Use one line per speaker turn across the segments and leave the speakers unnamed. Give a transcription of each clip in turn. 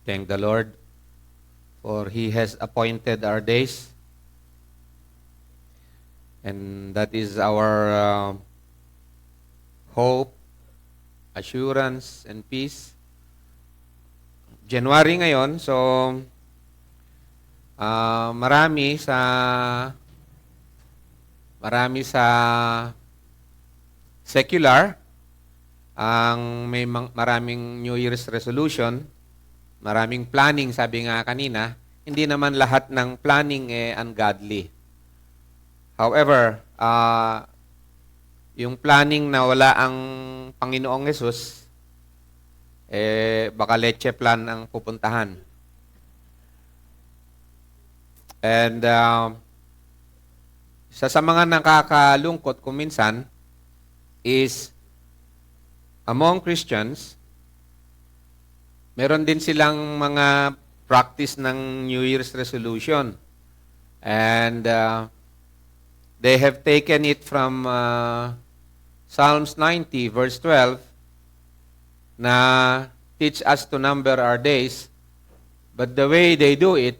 thank the Lord for He has appointed our days. And that is our hope, assurance, and peace. January ngayon, so marami sa secular ang may maraming New Year's resolution, maraming planning, sabi nga kanina. Hindi naman lahat ng planning ungodly. However, yung planning na wala ang Panginoong Hesus, baka leche plan ang pupuntahan. And isa sa mga nakakalungkot kung minsan is among Christians, meron din silang mga practice ng New Year's resolution. And they have taken it from Psalms 90 verse 12 na teach us to number our days. But the way they do it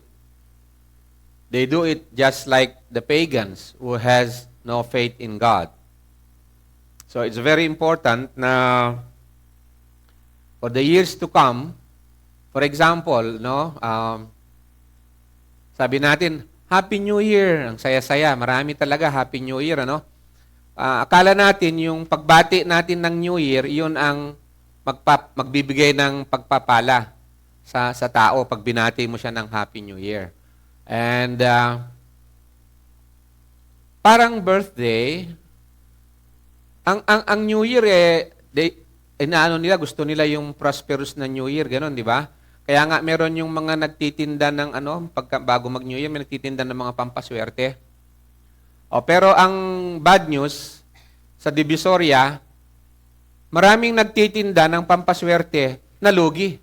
just like the pagans who has no faith in God. So it's very important na for the years to come, for example, no, sabi natin, Happy New Year. Ang saya-saya. Marami talaga Happy New Year, ano? Akala natin yung pagbati natin ng New Year, yun ang magbibigay ng pagpapala sa tao pag binati mo siya ng Happy New Year. And parang birthday, ang New Year nila, gusto nila yung prosperous na New Year, gano'n, di ba? Kaya nga meron yung mga nagtitinda ng bago mag-New Year, may nagtitinda ng mga pampaswerte. Pero ang bad news, sa Divisoria, maraming nagtitinda ng pampaswerte na lugi.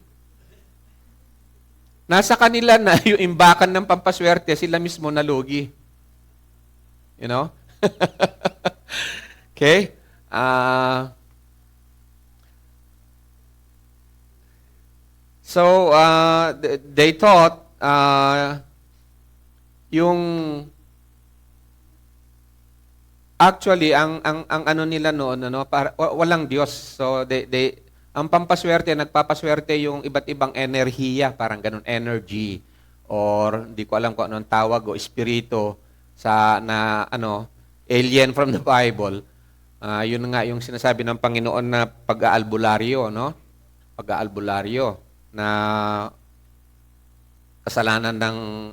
Nasa kanila na yung imbakan ng pampaswerte, sila mismo na lugi. You know? Okay? So, they thought yung actually ang ano nila noon para walang Diyos. So ang pampaswerte, nagpapaswerte yung iba't ibang enerhiya, parang ganun, energy or hindi ko alam kung anong tawag o espiritu alien from the Bible. Yun nga yung sinasabi ng Panginoon na pag-aalbularyo, no? Pag-aalbularyo na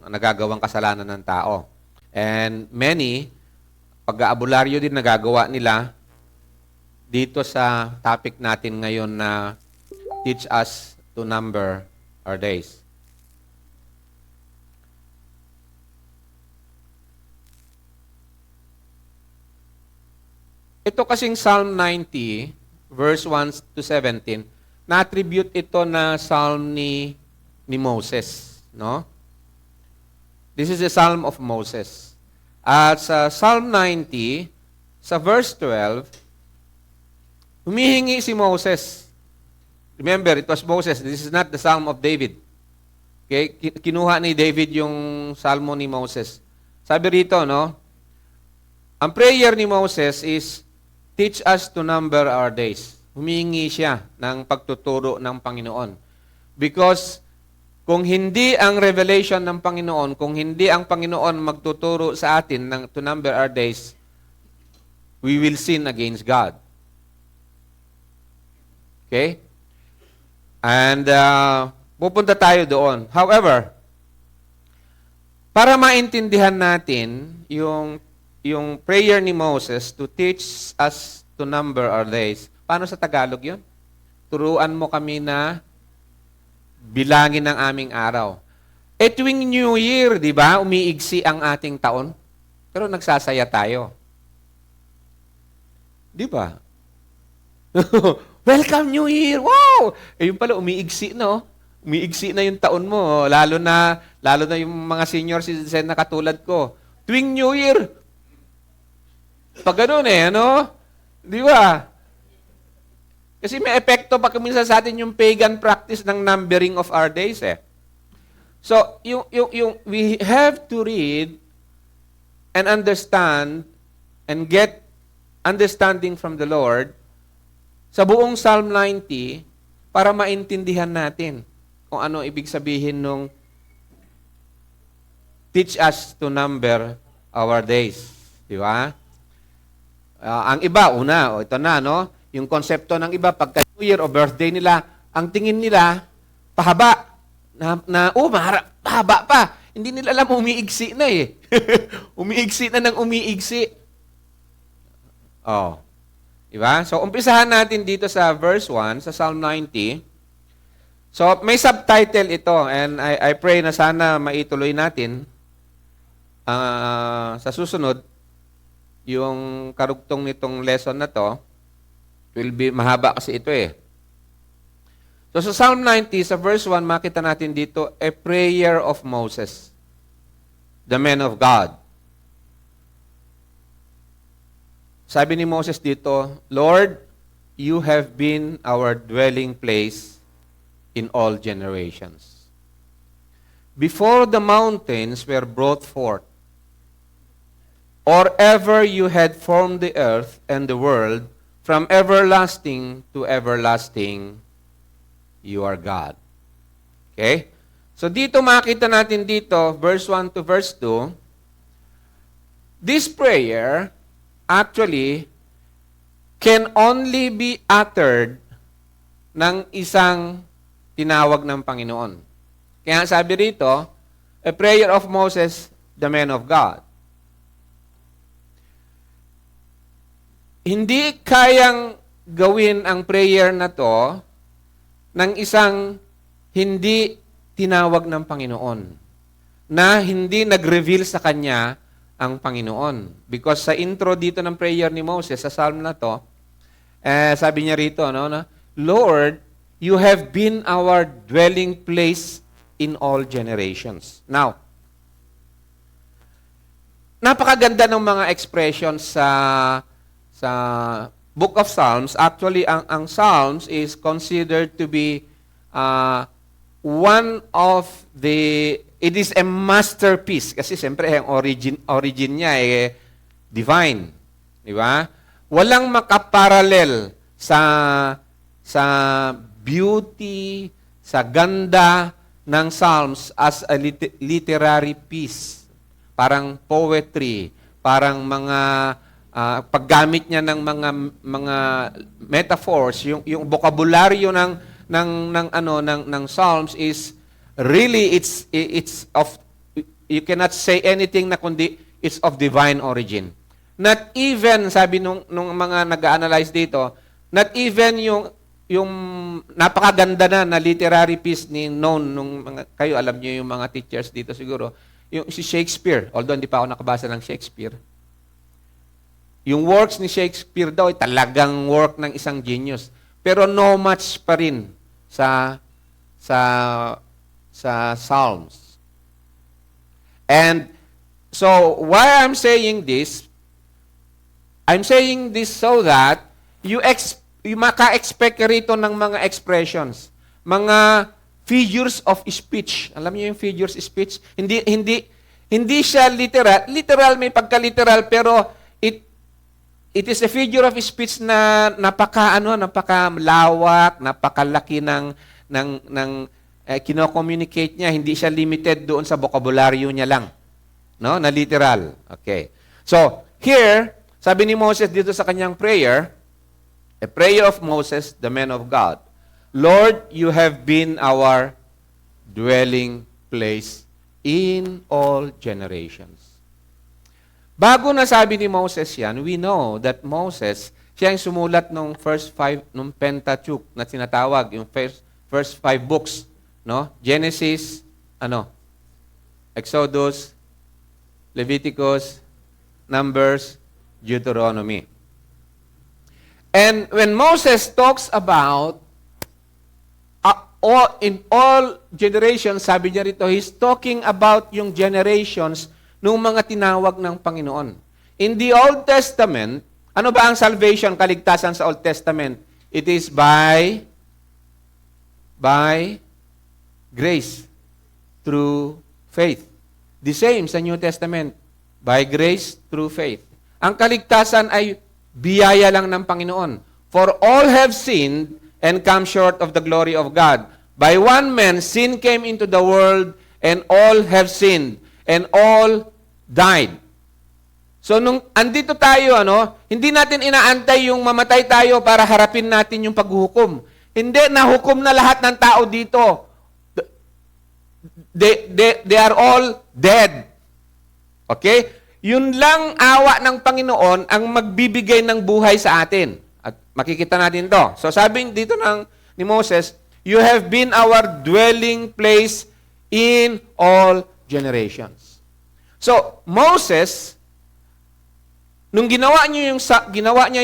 nagagawang kasalanan ng tao. And many, pag-aabularyo din nagagawa nila dito sa topic natin ngayon na teach us to number our days. Ito kasing Psalm 90, verse 1 to 17, na-attribute ito na psalm ni Moses, no? This is the Psalm of Moses. At sa Psalm 90, sa verse 12, humihingi si Moses. Remember, it was Moses. This is not the Psalm of David. Okay? Kinuha ni David yung salmo ni Moses. Sabi rito, no? Ang prayer ni Moses is, teach us to number our days. Humingi siya ng pagtuturo ng Panginoon. Because kung hindi ang revelation ng Panginoon, kung hindi ang Panginoon magtuturo sa atin to number our days, we will sin against God. Okay? And pupunta tayo doon. However, para maintindihan natin yung prayer ni Moses to teach us to number our days, paano sa Tagalog yun? Turuan mo kami na bilangin ang aming araw. Tuwing New Year, di ba, umiigsi ang ating taon. Pero nagsasaya tayo. Di ba? Welcome New Year! Wow! Yung pala, umiigsi, no? Umiigsi na yung taon mo. Lalo na yung mga senior citizen na katulad ko. Tuwing New Year, pag ganun ano? Di ba? Kasi may epekto pa kuminsan sa atin yung pagan practice ng numbering of our days eh. So, we have to read and understand and get understanding from the Lord sa buong Psalm 90 para maintindihan natin kung ano ibig sabihin nung teach us to number our days. Di ba? Ang iba, ito na, no? Yung konsepto ng iba, pagka New Year o birthday nila, ang tingin nila, pahaba. Mahaba pa. Hindi nila alam, umiigsi na eh. Umiigsi na ng umiigsi. Oh. Diba? So, umpisahan natin dito sa verse 1, sa Psalm 90. So, may subtitle ito, and I pray na sana maituloy natin sa susunod, yung karugtong nitong lesson na to, will be mahaba kasi ito eh. So sa Psalm 90, sa verse 1, makita natin dito, a prayer of Moses, the man of God. Sabi ni Moses dito, Lord, you have been our dwelling place in all generations. Before the mountains were brought forth, or ever you had formed the earth and the world, from everlasting to everlasting, you are God. Okay? So dito makita natin dito, verse 1 to verse 2, this prayer actually can only be uttered ng isang tinawag ng Panginoon. Kaya sabi rito, a prayer of Moses, the man of God. Hindi kayang gawin ang prayer na to ng isang hindi tinawag ng Panginoon, na hindi nag-reveal sa kanya ang Panginoon. Because sa intro dito ng prayer ni Moses, sa psalm na to, sabi niya rito, Lord, you have been our dwelling place in all generations. Now, napakaganda ng mga expressions sa Book of Psalms. Actually, ang Psalms is considered to be one of it is a masterpiece. Kasi siyempre, ang origin niya divine. Di ba? Walang makaparallel sa beauty, sa ganda ng Psalms as a literary piece. Parang poetry, parang mga paggamit niya ng mga metaphors, yung bokabularyo ng Psalms is really it's of, you cannot say anything na kundi it's of divine origin. Not even, sabi nung mga nag-analyze dito, not even yung napakaganda na literary piece ni nung mga, kayo alam niyo yung mga teachers dito siguro, yung si Shakespeare, although hindi pa ako nakabasa ng Shakespeare. Yung works ni Shakespeare daw ay talagang work ng isang genius. Pero no match pa rin sa Psalms. And so why I'm saying this so that you maka-expect rito ng mga expressions, mga figures of speech. Alam niyo yung figures of speech? Hindi siya literal. Literal, may pagka-literal, pero it is a figure of speech na napakalawak, napakalaki ng kino-communicate niya, hindi siya limited doon sa bokabularyo niya lang. No? Na literal. Okay. So, here, sabi ni Moses dito sa kanyang prayer, a prayer of Moses, the man of God, Lord, you have been our dwelling place in all generations. Bago na sabi ni Moses yan, we know that Moses, siya yung sumulat nung first 5, nung Pentateuch na tinatawag, yung first 5 books, no? Genesis, Exodus, Leviticus, Numbers, Deuteronomy. And when Moses talks about in all generations, sabi niya rito, he's talking about yung generations nung mga tinawag ng Panginoon. In the Old Testament, ano ba ang salvation, kaligtasan sa Old Testament? It is by grace, through faith. The same sa New Testament, by grace, through faith. Ang kaligtasan ay biyaya lang ng Panginoon. For all have sinned and come short of the glory of God. By one man, sin came into the world, and all have sinned, and all died. So, nung andito tayo, hindi natin inaantay yung mamatay tayo para harapin natin yung paghuhukom. Hindi, nahukom na lahat ng tao dito. They are all dead. Okay? Yun lang awa ng Panginoon ang magbibigay ng buhay sa atin. At makikita natin to. So, sabi dito ni Moses, you have been our dwelling place in all generations. So, Moses, nung ginawa niya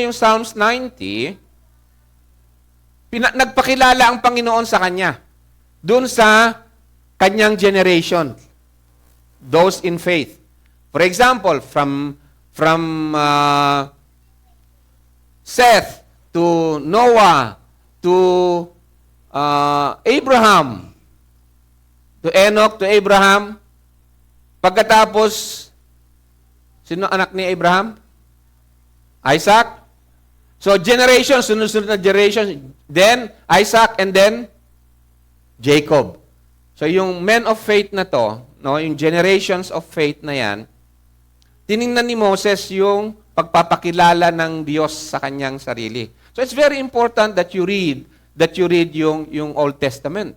yung Psalms 90, nagpakilala ang Panginoon sa kanya. Doon sa kanyang generation. Those in faith. For example, from Seth to Noah to Abraham, to Enoch to Abraham. Pagkatapos, sino anak ni Abraham? Isaac. So, generation, sunod-sunod na generation. Then, Isaac, and then, Jacob. So, yung men of faith na to, yung generations of faith na yan, tiningnan ni Moses yung pagpapakilala ng Diyos sa kanyang sarili. So, it's very important that you read yung Old Testament.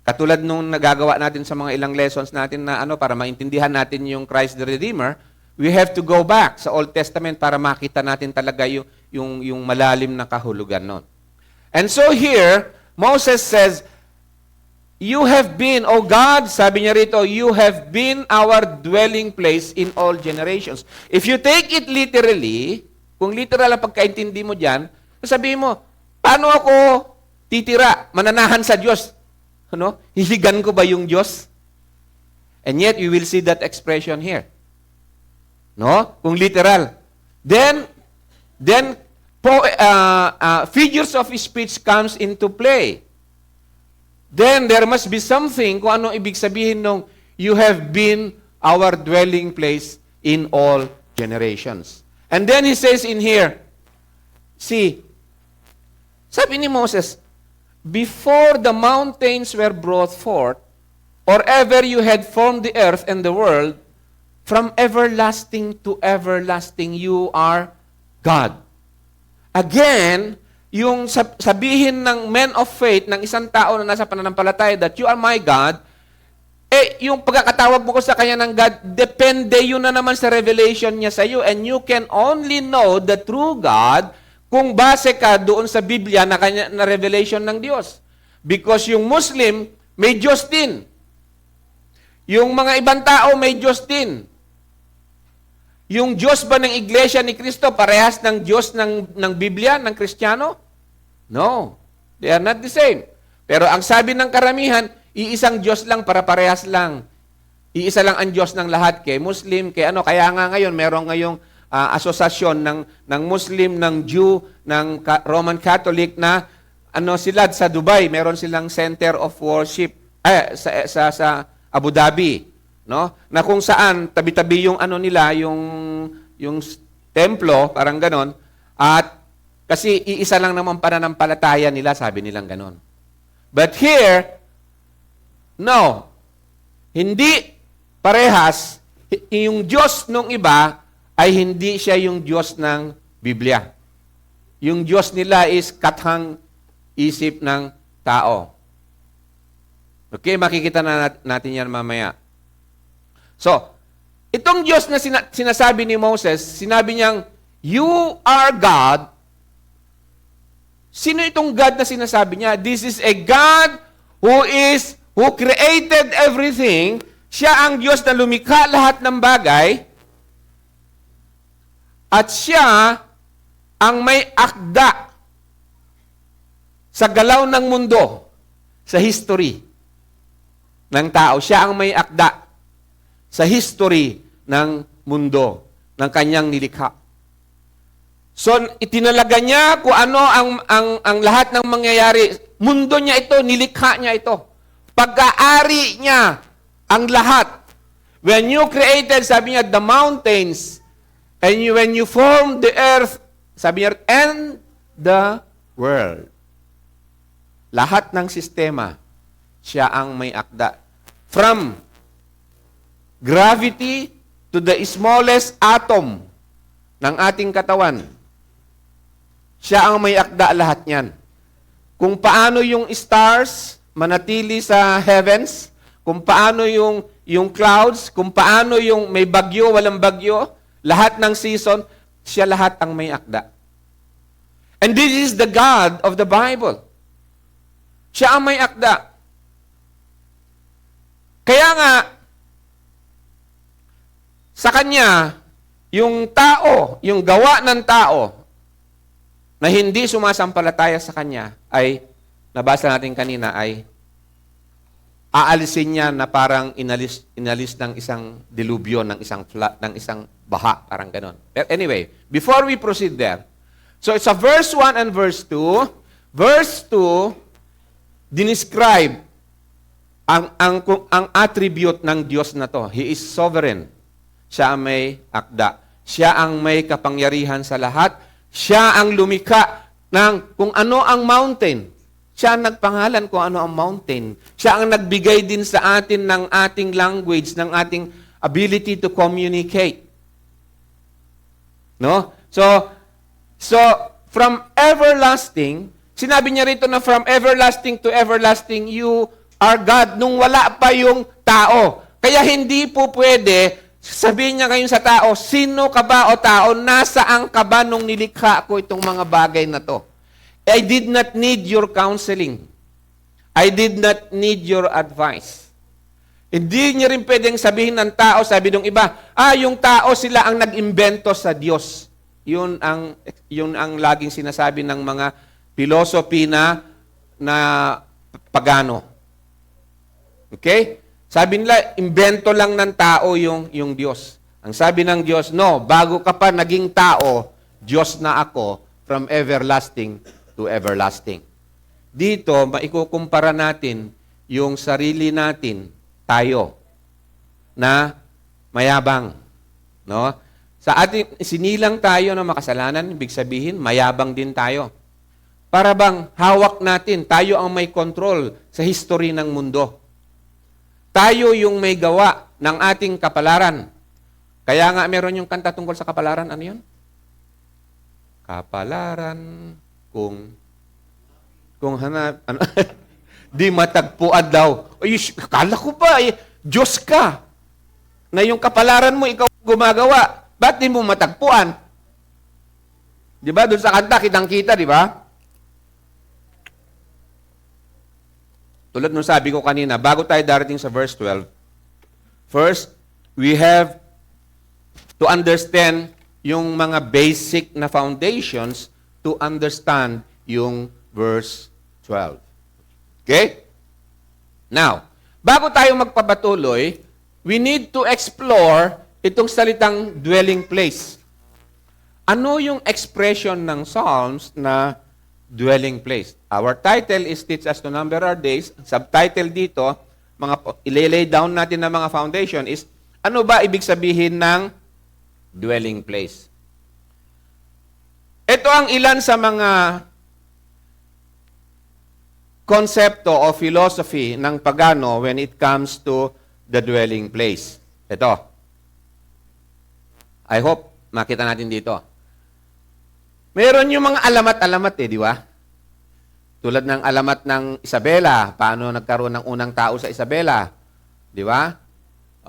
Katulad nung nagagawa natin sa mga ilang lessons natin na para maintindihan natin yung Christ the Redeemer, we have to go back sa Old Testament para makita natin talaga yung malalim na kahulugan nun. And so here, Moses says, you have been, O God, sabi niya rito, you have been our dwelling place in all generations. If you take it literally, kung literal ang pagkaintindi mo dyan, sabihin mo, paano ako titira, mananahan sa Diyos? Hiligan ko ba yung Diyos? And yet, you will see that expression here. Kung literal. Then figures of speech comes into play. Then there must be something kung ano ibig sabihin nung you have been our dwelling place in all generations. And then he says in here, see, sabi ni Moses, before the mountains were brought forth, or ever you had formed the earth and the world, from everlasting to everlasting, you are God. Again, yung sabihin ng men of faith, ng isang tao na nasa pananampalataya, that you are my God, yung pagkakatawag mo ko sa kanya ng God, depende yun na naman sa revelation niya sa iyo. And you can only know the true God kung base ka doon sa Biblia na revelation ng Diyos. Because yung Muslim, may Diyos din. Yung mga ibang tao, may Diyos din. Yung Diyos ba ng Iglesia ni Cristo, parehas ng Diyos ng Biblia, ng Kristiyano? No. They are not the same. Pero ang sabi ng karamihan, iisang Diyos lang para parehas lang. Iisa lang ang Diyos ng lahat. Kay Muslim, kaya nga ngayon, meron ngayong asosasyon ng Muslim, ng Jew, ng Roman Catholic na sila sa Dubai, meron silang center of worship sa Abu Dhabi. Na kung saan tabi-tabi yung nila, yung templo, parang ganon, at kasi iisa lang naman pananampalataya nila, sabi nilang ganon. But here, no, hindi parehas. Yung Diyos nung iba ay hindi siya yung Diyos ng Biblia. Yung Diyos nila is kathang isip ng tao. Okay, makikita na natin yan mamaya. So, itong Diyos na sinasabi ni Moses, sinabi niyang, you are God. Sino itong God na sinasabi niya? This is a God who created everything. Siya ang Diyos na lumikha lahat ng bagay. At siya ang may akda sa galaw ng mundo, sa history ng tao. Siya ang may akda sa history ng mundo, ng kanyang nilikha. So, itinalaga niya kung ano ang lahat ng mangyayari. Mundo niya ito, nilikha niya ito. Pag-aari niya ang lahat. When you created, sabi niya, the mountains, and when you formed the earth, sabi niya, and the world. Lahat ng sistema, siya ang may akda. From gravity to the smallest atom ng ating katawan, siya ang may akda lahat niyan. Kung paano yung stars manatili sa heavens, kung paano yung clouds, kung paano yung may bagyo, walang bagyo, lahat ng season, siya lahat ang may akda. And this is the God of the Bible. Siya ang may akda. Kaya nga, sa Kanya, yung tao, yung gawa ng tao, na hindi sumasampalataya sa Kanya, ay, nabasa natin kanina, ay aalisin niya na parang inalis ng isang dilubyo, ng isang baha, parang ganon. But anyway, before we proceed there, so it's a verse 1 and verse 2. Verse 2, dinescribe ang attribute ng Diyos na to. He is sovereign. Siya ang may akda. Siya ang may kapangyarihan sa lahat. Siya ang lumikha ng kung ano ang mountain. Siya ang nagpangalan kung ano ang mountain. Siya ang nagbigay din sa atin ng ating language, ng ating ability to communicate. No? So from everlasting, sinabi niya rito na from everlasting to everlasting, you are God. Nung wala pa yung tao. Kaya hindi po pwede sabihin niya ngayon sa tao, sino ka ba o tao? Nasaan ka ba nung nilikha ko itong mga bagay na to? I did not need your counseling. I did not need your advice. Hindi niya rin pwedeng sabihin ng tao, sabi ng iba, yung tao sila ang nag-imbento sa Diyos. Yun ang laging sinasabi ng mga philosophy na pagano. Okay? Sabi nila, imbento lang ng tao yung Diyos. Ang sabi ng Diyos, no, bago ka pa naging tao, Diyos na ako from everlasting to everlasting. Dito, maikukumpara natin yung sarili natin, tayo, na mayabang. No? Sa ating sinilang tayo na makasalanan, ibig sabihin, mayabang din tayo. Para bang hawak natin, tayo ang may control sa history ng mundo. Tayo yung may gawa ng ating kapalaran. Kaya nga meron yung kanta tungkol sa kapalaran. Ano yun? Kapalaran kung hanap, ano, di matagpuan daw. Ay, kala ko pa, Diyos ka. Na yung kapalaran mo, ikaw gumagawa. Ba't di mo matagpuan? Di ba? Doon sa kanta, kitang-kita, di ba? Tulad nung sabi ko kanina, bago tayo darating sa verse 12, first, we have to understand yung mga basic na foundations to understand yung verse 12. Okay? Now, bago tayo magpapatuloy, we need to explore itong salitang dwelling place. Ano yung expression ng Psalms na dwelling place? Our title is Teach Us to Number Our Days. Subtitle dito, ilay down natin ng mga foundation is, ano ba ibig sabihin ng dwelling place? Ito ang ilan sa mga konsepto o philosophy ng pagano when it comes to the dwelling place. Ito. I hope makita natin dito. Meron yung mga alamat-alamat di ba? Tulad ng alamat ng Isabela, paano nagkaroon ng unang tao sa Isabela. Di ba?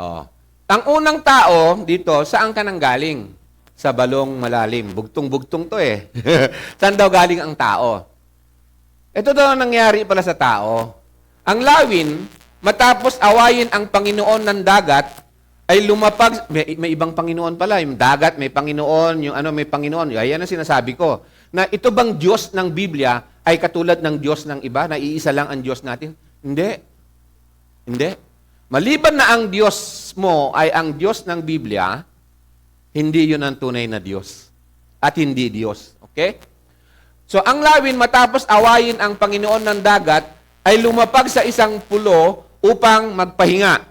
Oh. Ang unang tao dito, saan ka nang galing? Sa balong malalim. Bugtong-bugtong to Saan daw galing ang tao? Ito daw ang nangyari pala sa tao. Ang lawin, matapos awayin ang Panginoon ng dagat, ay lumapag, may ibang Panginoon pala, yung dagat, may Panginoon, yung may Panginoon. Yan ang sinasabi ko. Na ito bang Diyos ng Biblia ay katulad ng Diyos ng iba, na iisa lang ang Diyos natin? Hindi. Hindi. Maliban na ang Diyos mo ay ang Diyos ng Biblia, hindi yun ang tunay na Diyos. at hindi Diyos. Okay? So, ang lawin matapos awayin ang Panginoon ng dagat ay lumapag sa isang pulo upang magpahinga.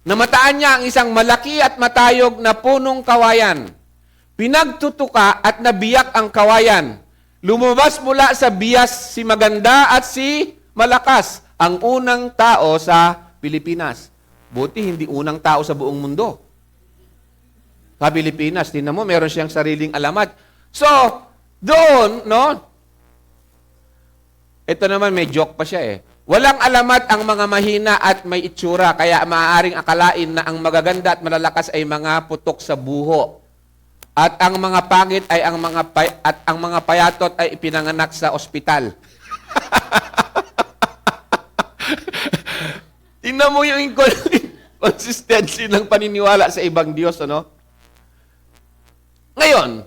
Namataan niya ang isang malaki at matayog na punong kawayan. Pinagtutuka at nabiyak ang kawayan. Lumabas mula sa biyas si maganda at si malakas, ang unang tao sa Pilipinas. Buti hindi unang tao sa buong mundo. Sa Pilipinas, tingnan mo, meron siyang sariling alamat. So, doon, no? Ito naman, may joke pa siya eh. Walang alamat ang mga mahina at may itsura, kaya maaaring akalain na ang magaganda at malalakas ay mga putok sa buho. At ang mga pangit ay ang mga payatot ay ipinanganak sa ospital. Tingnan mo yung consistency ng paniniwala sa ibang Diyos, ano? Ngayon,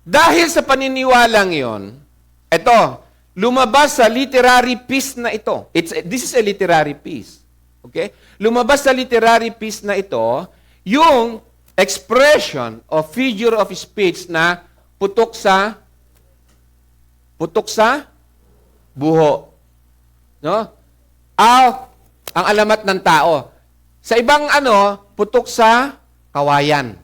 dahil sa paniniwalang yon, ito, lumabas sa literary piece na ito. This is a literary piece. Okay? Lumabas sa literary piece na ito, yung expression or figure of speech na putok sa buho. No? Ang alamat ng tao. Sa ibang putok sa kawayan.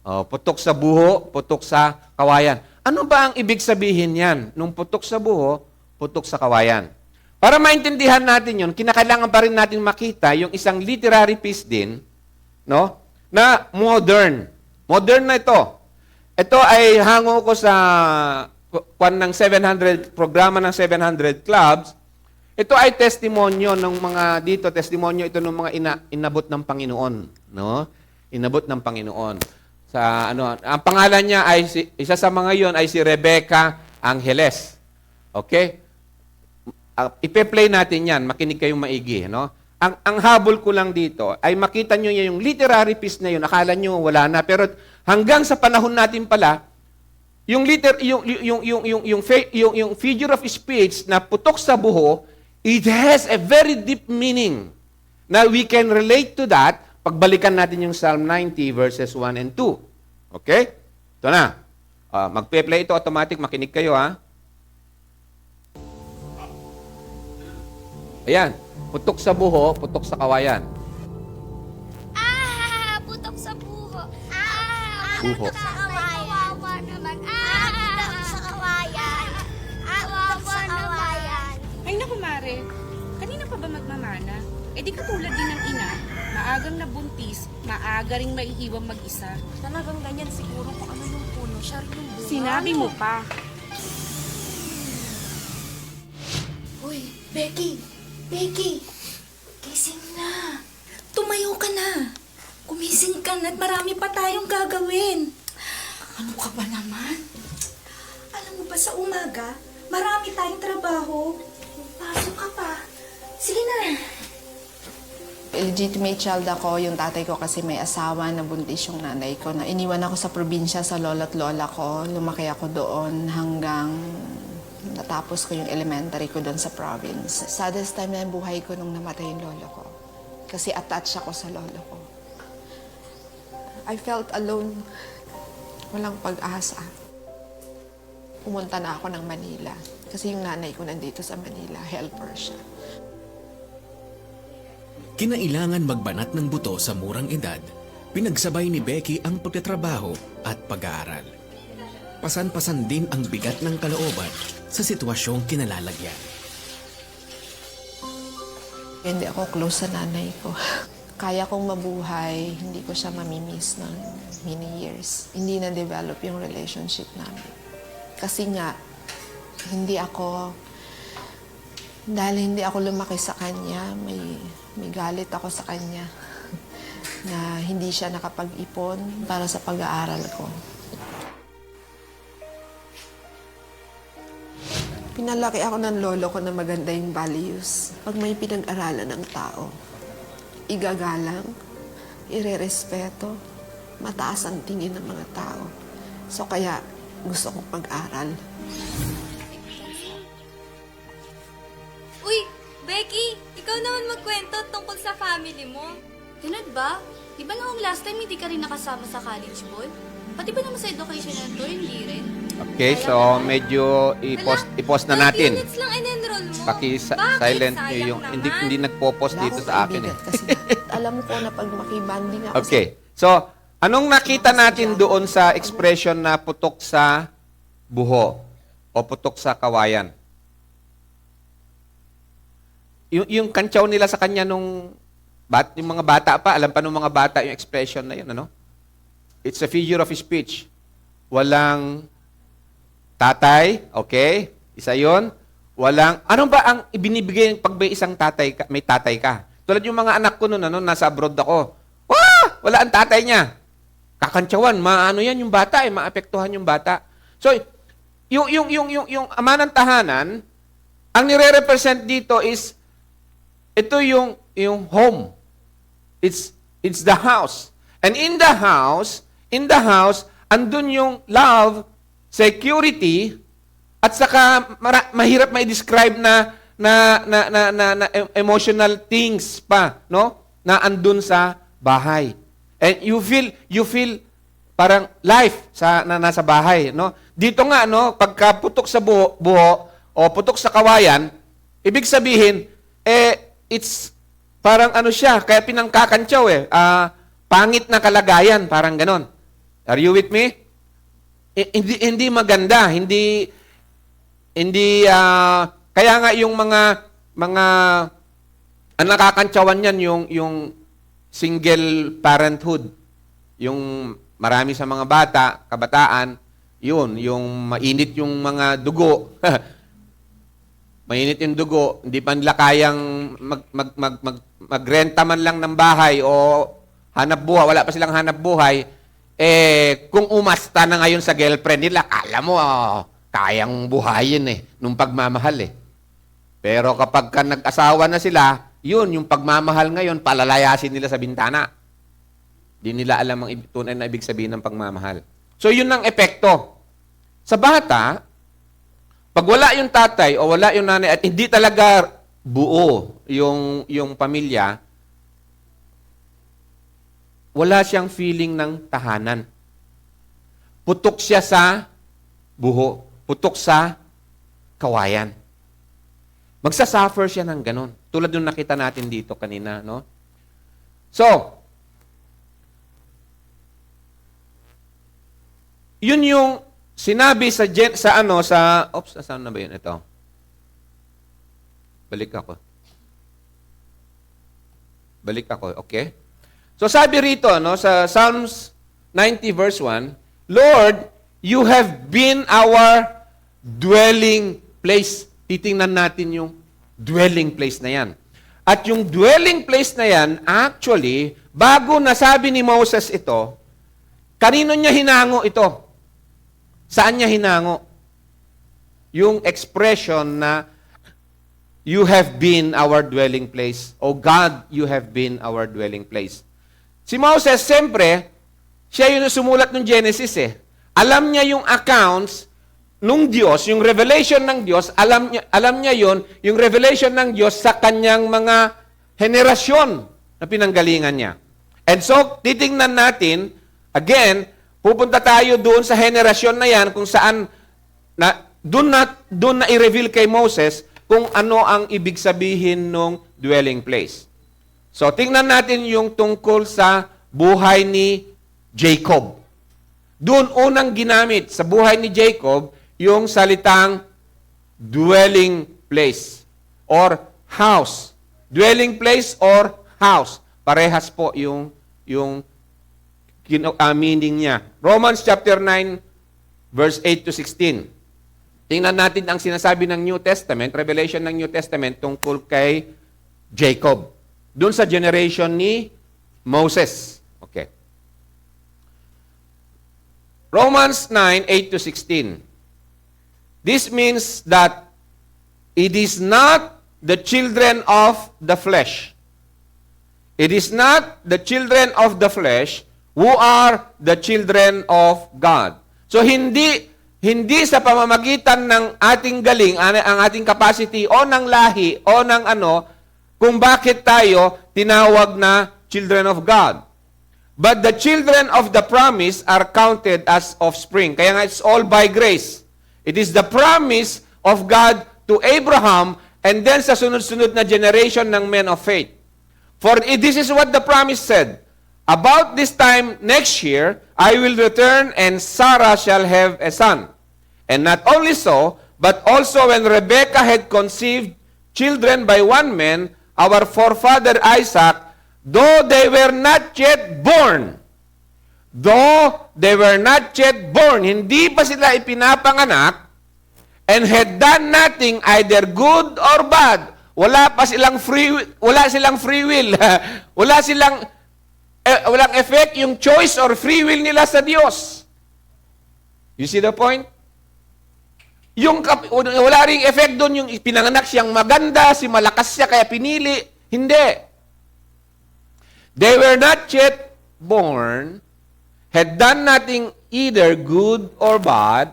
Putok sa buho, putok sa kawayan. Ano ba ang ibig sabihin yan? Nung putok sa buho, putok sa kawayan. Para maintindihan natin yun, kinakailangan pa rin natin makita yung isang literary piece din, no? Na modern. Modern na ito. Ito ay hango ko sa programa ng 700 clubs. Ito ay testimonyo ng mga dito, testimonyo ito ng mga inabot ng Panginoon, no? Inabot ng Panginoon. Ang pangalan niya ay isa sa mga yon ay si Rebecca Angeles. Okay? Ipe-play natin 'yan, makinig kayong maigi, no? Ang habol ko lang dito ay makita niyo yung literary piece na yun, akala niyo wala na, pero hanggang sa panahon natin pala, yung figure of speech na putok sa buho, it has a very deep meaning na we can relate to that. Pagbalikan natin yung Psalm 90 verses 1 and 2. Okay? Ito na. Magpe-play ito automatic. Makinig kayo, ha? Ayan. Putok sa buho, putok sa kawayan.
Putok sa buho.
Buho.
Putok sa kawayan. Kawawa naman. Putok sa kawayan. Kawawa naman.
Ay naku, Mare. Kanina pa ba magmamana? Eh di katulad din ng ina. Maagang nabuntis, maaga ring maiiwang mag-isa.
Talagang ganyan siguro kung ano yung puno, siya rin yung bunga.
Sinabi mo pa.
Uy, Becky! Becky! Gising na! Tumayo ka na! Kumising ka na at marami pa tayong gagawin. Ano ka ba naman? Alam mo ba sa umaga, marami tayong trabaho. Pasok ka pa. Sige na!
Legitimate child ako, yung tatay ko kasi may asawa na buntis yung nanay ko. Na iniwan ako sa probinsya sa lola't lola ko. Lumaki ako doon hanggang natapos ko yung elementary ko doon sa province. Saddest time na yung buhay ko nung namatay yung lolo ko. Kasi attached ako sa lolo ko. I felt alone. Walang pag-asa. Pumunta na ako ng Manila. Kasi yung nanay ko nandito sa Manila, helper siya.
Kinailangan magbanat ng buto sa murang edad, pinagsabay ni Becky ang pagtatrabaho at pag-aaral. Pasan-pasan din ang bigat ng kalooban sa sitwasyong kinalalagyan.
Hindi ako close sa nanay ko. Kaya kong mabuhay, hindi ko siya mamimiss ng many years. Hindi na-develop yung relationship namin. Kasi nga, dahil hindi ako lumaki sa kanya, may galit ako sa kanya na hindi siya nakapag-ipon para sa pag-aaral ko. Pinalaki ako ng lolo ko na maganda yung values. Pag may pinag-aralan ng tao, igagalang, irerespeto, mataas ang tingin ng mga tao. So kaya gusto kong pag-aral.
Uy, Becky! Ikaw naman magkwento tungkol sa family mo.
Ganun ba? Di ba noong last time hindi ka rin nakasama sa college ball?
Pati ba naman sa education na to, hindi rin.
Okay, so medyo i-post na natin.
5 units lang in-enroll mo.
Paki-silent
Bakit?
nyo
Sayang
yung
naman.
hindi nagpo-post
Wala
dito
akong
sa akin eh.
kaibigan Kasi alam ko na pag makibanding ako
Okay. So, anong nakita natin doon sa expression na putok sa buho o putok sa kawayan? Yung kantsaw nila sa kanya nung yung mga bata pa, alam pa nung mga bata yung expression na yun, ano? It's a figure of speech. Walang tatay, okay? Isa yun. Walang, ano ba ang ibinibigay pag may isang tatay ka, may tatay ka? Tulad yung mga anak ko noon, ano, nasa abroad ako. Wala ang tatay niya. Kakantsawan, maano yan yung bata, maapektuhan yung bata. So, yung ama ng tahanan, ang nire-represent dito is, ito yung home. It's the house. And in the house, andun yung love, security, at saka mahirap ma-describe na emotional things pa, no? Na andun sa bahay. And you feel parang life na nasa bahay, no? Dito nga, no, pagka putok sa buho o putok sa kawayan, ibig sabihin, it's parang ano siya, kaya pinangkakantsaw pangit na kalagayan, parang ganon. Are you with me? Hindi maganda, hindi kaya nga yung mga ang nakakantsawan yan yung single parenthood. Yung marami sa mga bata, kabataan, yun, yung mainit yung mga dugo. Mainit yung dugo, hindi pa nila kayang magrenta man lang ng bahay o hanap buhay, wala pa silang hanap buhay, kung umasta na ngayon sa girlfriend nila, alam mo, kayang buhayin nung pagmamahal Pero kapag ka nag-asawa na sila, yun, yung pagmamahal ngayon, palalayasin nila sa bintana. Hindi nila alam ang tunay na ibig sabihin ng pagmamahal. So, yun ang epekto. Sa bata, pag wala yung tatay o wala yung nanay at hindi talaga buo yung pamilya, wala siyang feeling ng tahanan. Putok siya sa buho. Putok sa kawayan. Magsasuffer siya ng ganun. Tulad yung nakita natin dito kanina, no? So, yun yung sinabi sa saan na ba yun? Ito. Balik ako, okay? So sabi rito, no, sa Psalms 90 verse 1, Lord, you have been our dwelling place. Titingnan natin yung dwelling place na yan. At yung dwelling place na yan, actually, bago nasabi ni Moses ito, kanino niya hinango ito? Saan niya hinango? Yung expression na, you have been our dwelling place. O God, you have been our dwelling place. Si Moses, siyempre, siya yung sumulat ng Genesis Alam niya yung accounts nung Diyos, yung revelation ng Diyos, alam niya yon, yung revelation ng Diyos sa kanyang mga henerasyon na pinanggalingan niya. And so, titingnan natin, again, pupunta tayo doon sa henerasyon na yan kung saan doon na i-reveal kay Moses kung ano ang ibig sabihin ng dwelling place. So, tingnan natin yung tungkol sa buhay ni Jacob. Doon unang ginamit sa buhay ni Jacob yung salitang dwelling place or house. Dwelling place or house. Parehas po yung meaning niya. Romans chapter 9 verse 8 to 16. Tingnan natin ang sinasabi ng New Testament, revelation ng New Testament tungkol kay Jacob. Doon sa generation ni Moses. Okay. Romans 9, 8 to 16. This means that it is not the children of the flesh. It is not the children of the flesh who are the children of God. So hindi sa pamamagitan ng ating galing, ang ating capacity o ng lahi o ng kung bakit tayo tinawag na children of God. But the children of the promise are counted as offspring. Kaya nga, it's all by grace. It is the promise of God to Abraham and then sa sunod-sunod na generation ng men of faith. For this is what the promise said. About this time next year, I will return and Sarah shall have a son. And not only so, but also when Rebekah had conceived children by one man, our forefather Isaac, though they were not yet born, hindi pa sila ipinapanganak, and had done nothing either good or bad. Wala silang free will. Walang effect yung choice or free will nila sa Diyos. You see the point? Wala ring effect doon yung pinanganak siyang maganda, si malakas siya kaya pinili. Hindi. They were not yet born, had done nothing either good or bad,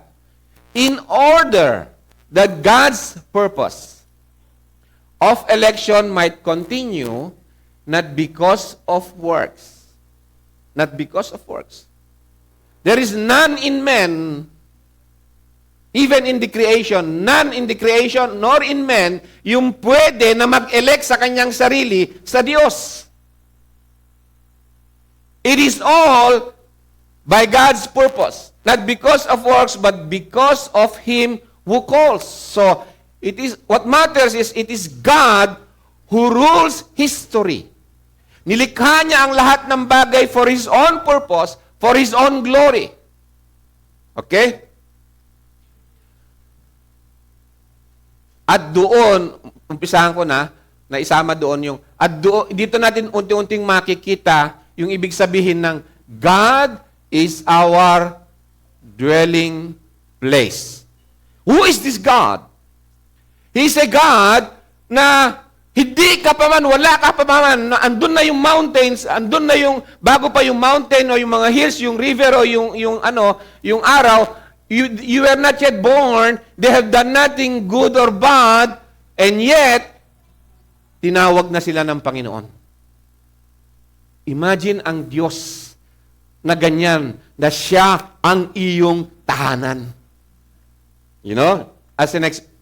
in order that God's purpose of election might continue, not because of works. Not because of works. There is none in men, even in the creation, none in the creation nor in men, yung pwede na mag-elect sa kanyang sarili sa Diyos. It is all by God's purpose. Not because of works, but because of Him who calls. So, what matters is, it is God who rules history. Nilikha niya ang lahat ng bagay for His own purpose, for His own glory. Okay? At doon, umpisahan ko na isama doon yung, dito natin unti-unting makikita yung ibig sabihin ng God is our dwelling place. Who is this God? He's a God na hindi ka pa man, wala ka pa man, andun na yung mountains, andun na yung, bago pa yung mountain o yung mga hills, yung river o yung araw, you were not yet born, they have done nothing good or bad, and yet, tinawag na sila ng Panginoon. Imagine ang Diyos na ganyan, na siya ang iyong tahanan. You know, as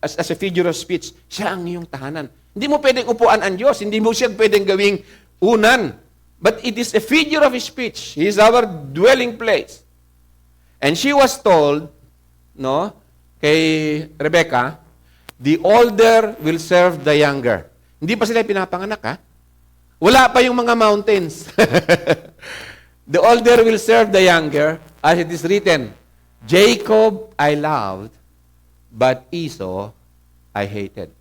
a figure of speech, siya ang iyong tahanan. Hindi mo pwedeng upuan ang Diyos, hindi mo siya pwedeng gawing unan. But it is a figure of speech. He is our dwelling place. And she was told, no, kay Rebecca, the older will serve the younger. Hindi pa sila pinapanganak, ha? Wala pa yung mga mountains. The older will serve the younger, as it is written, Jacob I loved, but Esau I hated.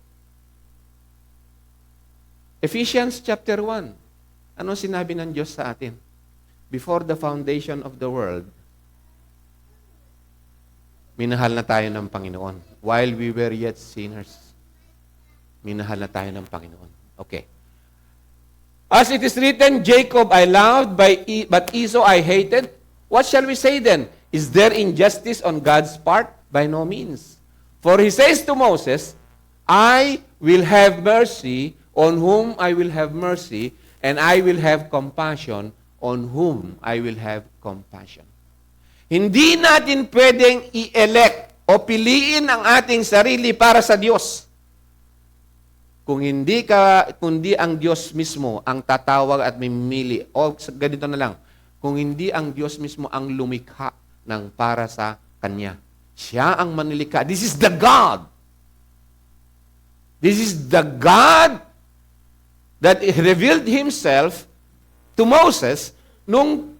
Ephesians chapter 1. Ano sinabi ng Diyos sa atin? Before the foundation of the world, minahal na tayo ng Panginoon. While we were yet sinners, minahal na tayo ng Panginoon. Okay. As it is written, Jacob I loved, but Esau I hated. What shall we say then? Is there injustice on God's part? By no means. For He says to Moses, I will have mercy on whom I will have mercy, and I will have compassion on whom I will have compassion. Hindi natin pwedeng i-elect o piliin ang ating sarili para sa Diyos. Kundi ang Diyos mismo ang tatawag at mimili. O ganito na lang, kung hindi ang Diyos mismo ang lumikha ng para sa Kanya. Siya ang manilikha. This is the God. This is the God that revealed Himself to Moses nung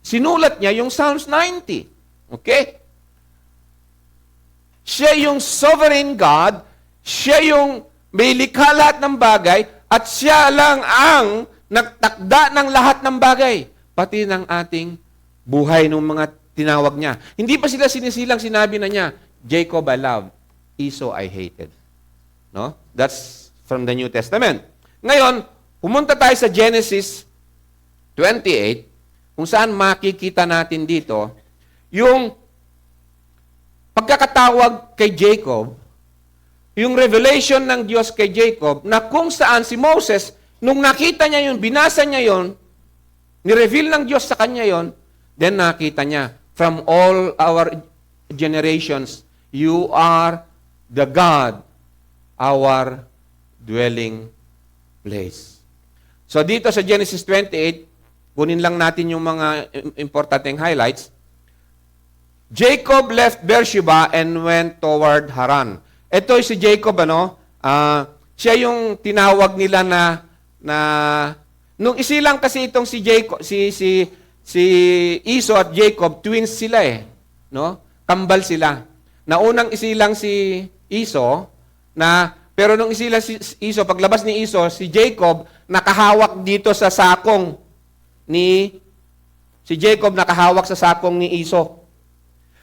sinulat niya yung Psalms 90. Okay? Siya yung sovereign God, siya yung may likha lahat ng bagay, at siya lang ang nagtakda ng lahat ng bagay, pati ng ating buhay ng mga tinawag niya. Hindi pa sila sinisilang, sinabi na niya, Jacob I loved, Esau I hated. No? That's from the New Testament. Ngayon, pumunta tayo sa Genesis 28, kung saan makikita natin dito, yung pagkakatawag kay Jacob, yung revelation ng Diyos kay Jacob, na kung saan si Moses, nung nakita niya yun, binasa niya yun, Ni-reveal ng Diyos sa kanya yon, then nakita niya, from all our generations, you are the God, our dwelling place. So dito sa Genesis 28, kunin lang natin yung mga importanteng highlights. Jacob left Beersheba and went toward Haran. Ito si Jacob, siya yung tinawag nila na nung isilang kasi itong si Jacob, si Esau at Jacob, twins sila no? Kambal sila. Naunang isilang si Esau, pero nung isilang si Esau, paglabas ni Esau, si Jacob nakahawak dito sa sakong si Jacob nakahawak sa sakong ni Esau.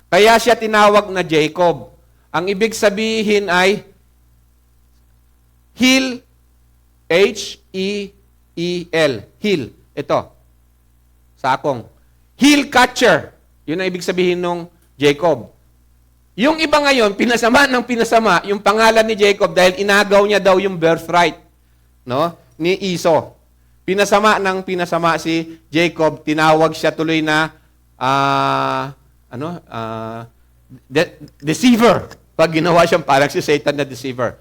Kaya siya tinawag na Jacob. Ang ibig sabihin ay heel, H-E-E-L, heel. Ito, sakong. Heel catcher. Yun ang ibig sabihin nung Jacob. Yung iba ngayon, pinasama yung pangalan ni Jacob dahil inagaw niya daw yung birthright, ni Esau. Pinasama si Jacob, tinawag siya tuloy na deceiver. Pag ginawa siyang parang si Satan na deceiver.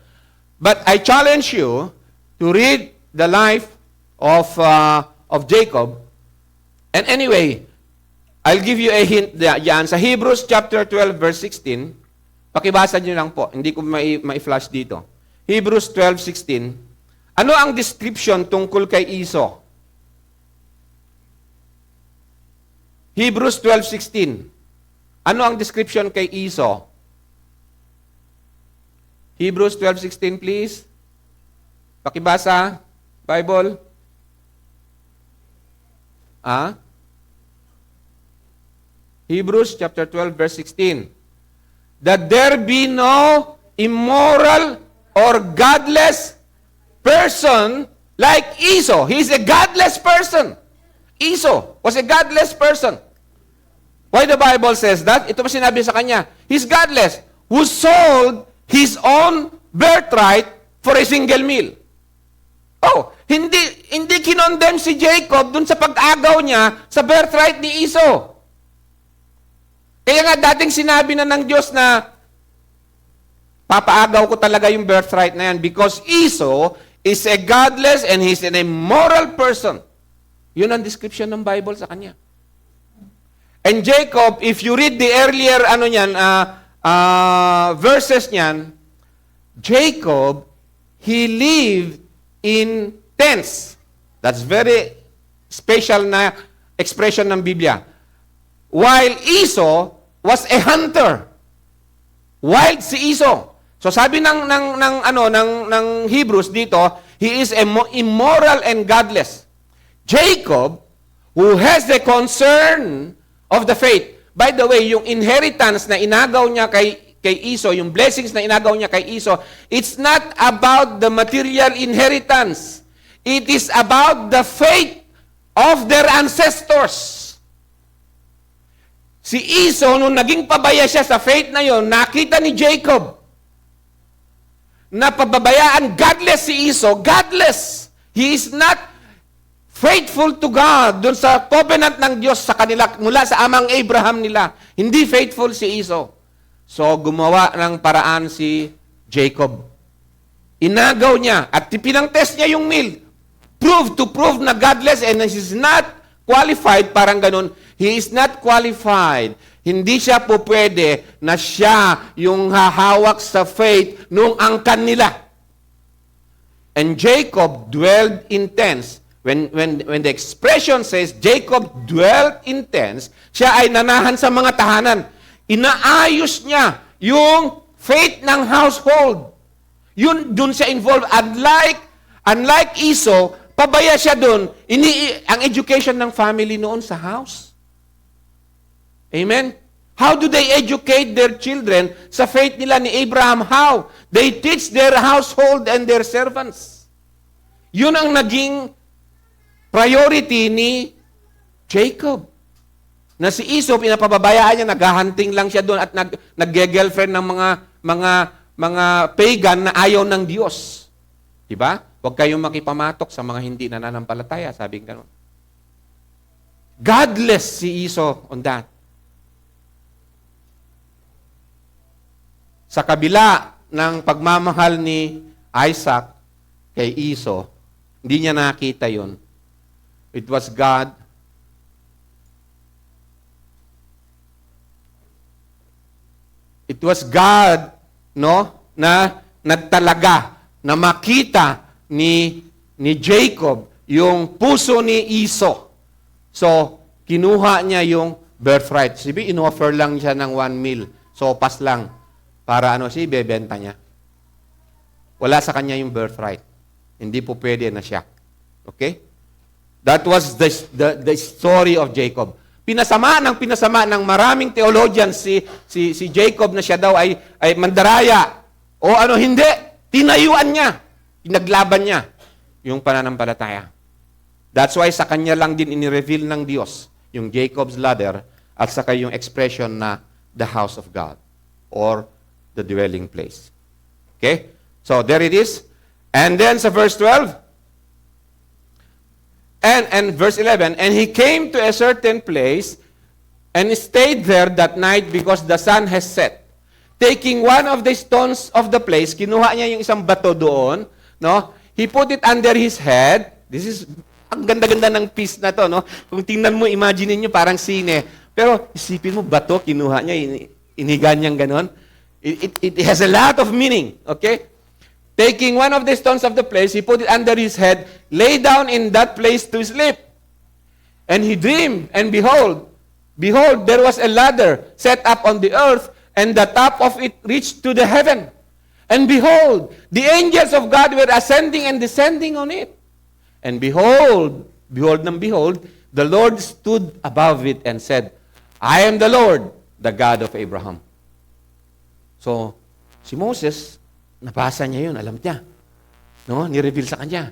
But I challenge you to read the life of Jacob. And anyway, I'll give you a hint diyan. Sa Hebrews chapter 12 verse 16, pakibasa niyo lang po. Hindi ko mai-flash dito. Hebrews 12:16. Ano ang description tungkol kay Esau? Hebrews 12:16. Ano ang description kay Esau? Hebrews 12:16, please. Pakibasa. Bible. Hebrews chapter 12, verse 16. That there be no immoral or godless person like Esau. He is a godless person. Esau was a godless person. Why the Bible says that? Ito pa sinabi sa kanya. He's godless, who sold his own birthright for a single meal. Oh, hindi kinondemn si Jacob dun sa pag-agaw niya sa birthright ni Esau. Kaya nga dating sinabi na ng Diyos na papaagaw ko talaga yung birthright na yan because Esau is a godless and he's an immoral person. Yun ang description ng Bible sa kanya. And Jacob, if you read the earlier verses niyan, Jacob, he lived in tents. That's very special na expression ng Biblia. While Esau was a hunter. Wild si Esau. So sabi ng Hebrews dito, he is immoral and godless. Jacob, who has the concern of the faith. By the way, yung inheritance na inagaw niya kay Esau, yung blessings na inagaw niya kay Esau, it's not about the material inheritance. It is about the faith of their ancestors. Si Esau, nung naging pabaya siya sa faith na yon, nakita ni Jacob na pababayaan, godless si Esau, godless. He is not faithful to God dun sa covenant ng Diyos sa kanila, mula sa amang Abraham nila. Hindi faithful si Esau. So, gumawa ng paraan si Jacob. Inagaw niya at pinang-test niya yung meal. Prove na godless and he is not qualified, parang ganun. He is not qualified. Hindi siya po pwede na siya yung hahawak sa faith nung angkan nila. And Jacob dwelled in tents. When the expression says Jacob dwelt in tents, siya ay nanahan sa mga tahanan. Inaayos niya yung faith ng household. Yun, dun siya involved. Unlike Esau, pabaya siya dun. Ang education ng family noon sa house. Amen? How do they educate their children sa faith nila ni Abraham? How? They teach their household and their servants. Yun ang naging priority ni Jacob. Na si Esau, pinapababayaan niya, naghahunting lang siya doon at nag-girlfriend ng mga pagan na ayaw ng Diyos. Diba? Huwag kayong makipamatok sa mga hindi nananampalataya, sabi gano'n. Godless si Esau on that. Sa kabila ng pagmamahal ni Isaac kay Esau, hindi niya nakita yun. It was God. It was God, no, na nagtalaga na makita ni Jacob yung puso ni Esau. So, kinuha niya yung birthright. Sabi, in-offer lang siya ng 1 meal. Sopas lang. Para bebenta niya. Wala sa kanya yung birthright. Hindi po pwede na siya. Okay? That was the story of Jacob. Pinasama ng maraming theologians si Jacob na siya daw ay mandaraya. O hindi. Tinayuan niya. Pinaglaban niya yung pananampalataya. That's why sa kanya lang din inireveal ng Diyos yung Jacob's ladder at saka yung expression na the house of God or the dwelling place. Okay? So there it is. And then sa verse 12, and verse 11, and he came to a certain place and stayed there that night because the sun has set. Taking one of the stones of the place, kinuha niya yung isang bato doon, no? He put it under his head. This is, ang ganda-ganda ng piece na to, no? Kung tingnan mo, imagine niyo parang sine. Pero isipin mo, bato, kinuha niya, iniga niyang ganon. It has a lot of meaning, okay? Taking one of the stones of the place, he put it under his head, lay down in that place to sleep. And he dreamed, and behold, there was a ladder set up on the earth, and the top of it reached to the heaven. And behold, the angels of God were ascending and descending on it. And behold, the Lord stood above it and said, I am the Lord, the God of Abraham. So, si Moses, nabasa niya yun, alam niya. No? Ni-reveal sa kanya.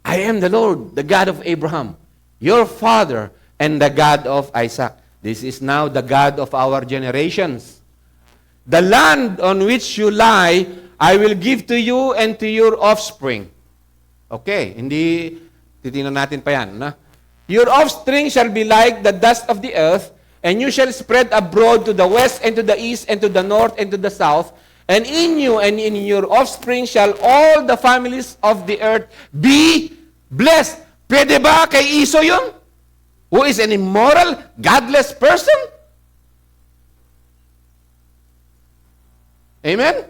I am the Lord, the God of Abraham, your father, and the God of Isaac. This is now the God of our generations. The land on which you lie, I will give to you and to your offspring. Okay, hindi, titingnan natin pa yan. Na? Your offspring shall be like the dust of the earth, and you shall spread abroad to the west and to the east and to the north and to the south. And in you and in your offspring shall all the families of the earth be blessed. Pwede ba kay Esau yun? Who is an immoral, godless person? Amen?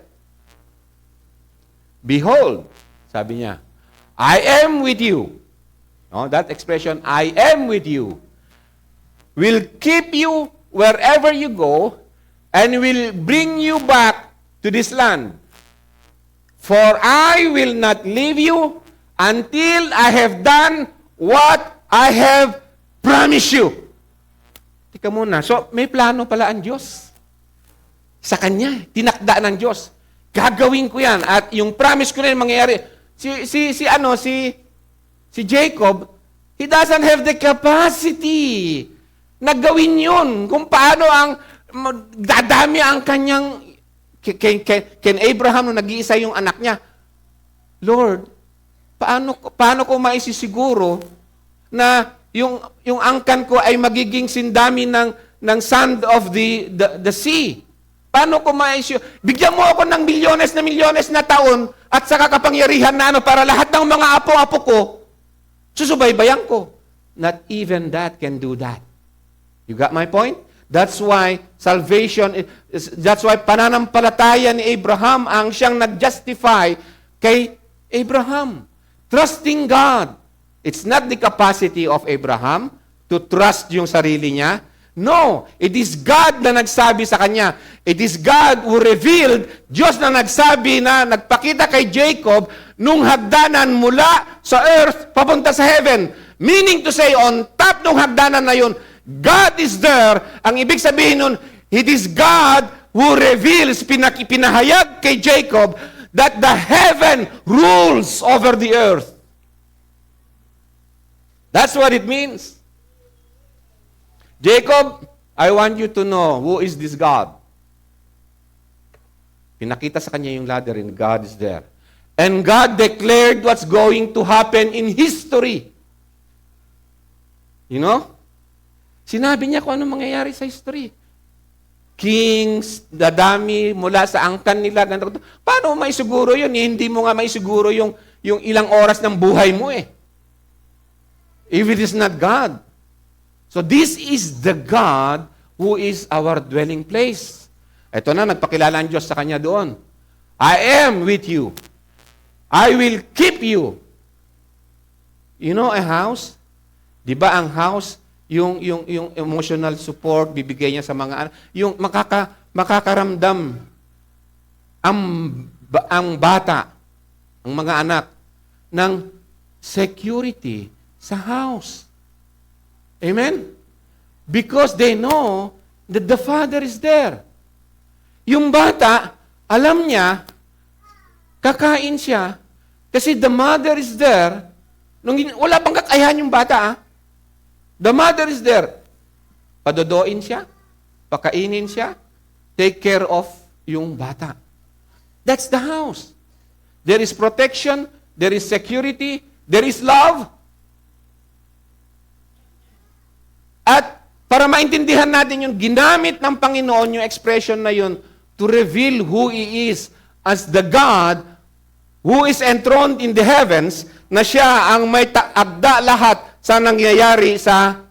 Behold, sabi niya, I am with you. No, that expression, I am with you, will keep you wherever you go and will bring you back to this land. For I will not leave you until I have done what I have promised you. Tika muna. So, may plano pala ang Diyos. Sa Kanya, tinakda ng Diyos. Gagawin ko yan. At yung promise ko na yung mangyayari. Si Jacob, he doesn't have the capacity na gawin yun. Kung paano dadami ang kanyang Ken Abraham nung nag-iisa yung anak niya, Lord, paano ko maisisiguro na yung angkan ko ay magiging sindami ng sand of the sea? Paano ko bigyan mo ako ng milyones na taon at saka kapangyarihan na para lahat ng mga apo-apo ko, susubaybayan ko. Not even that can do that. You got my point? That's why that's why pananampalataya ni Abraham ang siyang nag-justify kay Abraham. Trusting God. It's not the capacity of Abraham to trust yung sarili niya. No, it is God na nagsabi sa kanya. It is God who revealed, Diyos na nagsabi na nagpakita kay Jacob nung hagdanan mula sa earth papunta sa heaven. Meaning to say, on top ng hagdanan na yun, God is there. Ang ibig sabihin nun, it is God who reveals, pinahayag kay Jacob that the heaven rules over the earth. That's what it means. Jacob, I want you to know who is this God. Pinakita sa kanya yung ladder and God is there. And God declared what's going to happen in history. You know? Sinabi niya kung ano mangyayari sa history. Kings, dadami mula sa angkan nila. Ganito. Paano mo maisiguro yun? Hindi mo nga maisiguro yung ilang oras ng buhay mo eh. If it is not God. So this is the God who is our dwelling place. Ito na, nagpakilala ang Diyos sa kanya doon. I am with you. I will keep you. You know a house? Di ba ang house, yung emotional support, bibigay niya sa mga anak, yung makakaramdam ang bata, ang mga anak, ng security sa house. Amen? Because they know that the Father is there. Yung bata, alam niya, kakain siya, kasi the mother is there. Wala pang kakayahan yung bata, The mother is there. Padodoin siya, pakainin siya, take care of yung bata. That's the house. There is protection, there is security, there is love. At para maintindihan natin yung ginamit ng Panginoon, yung expression na yun, to reveal who He is as the God who is enthroned in the heavens, na siya ang may taabda lahat sa nangyayari sa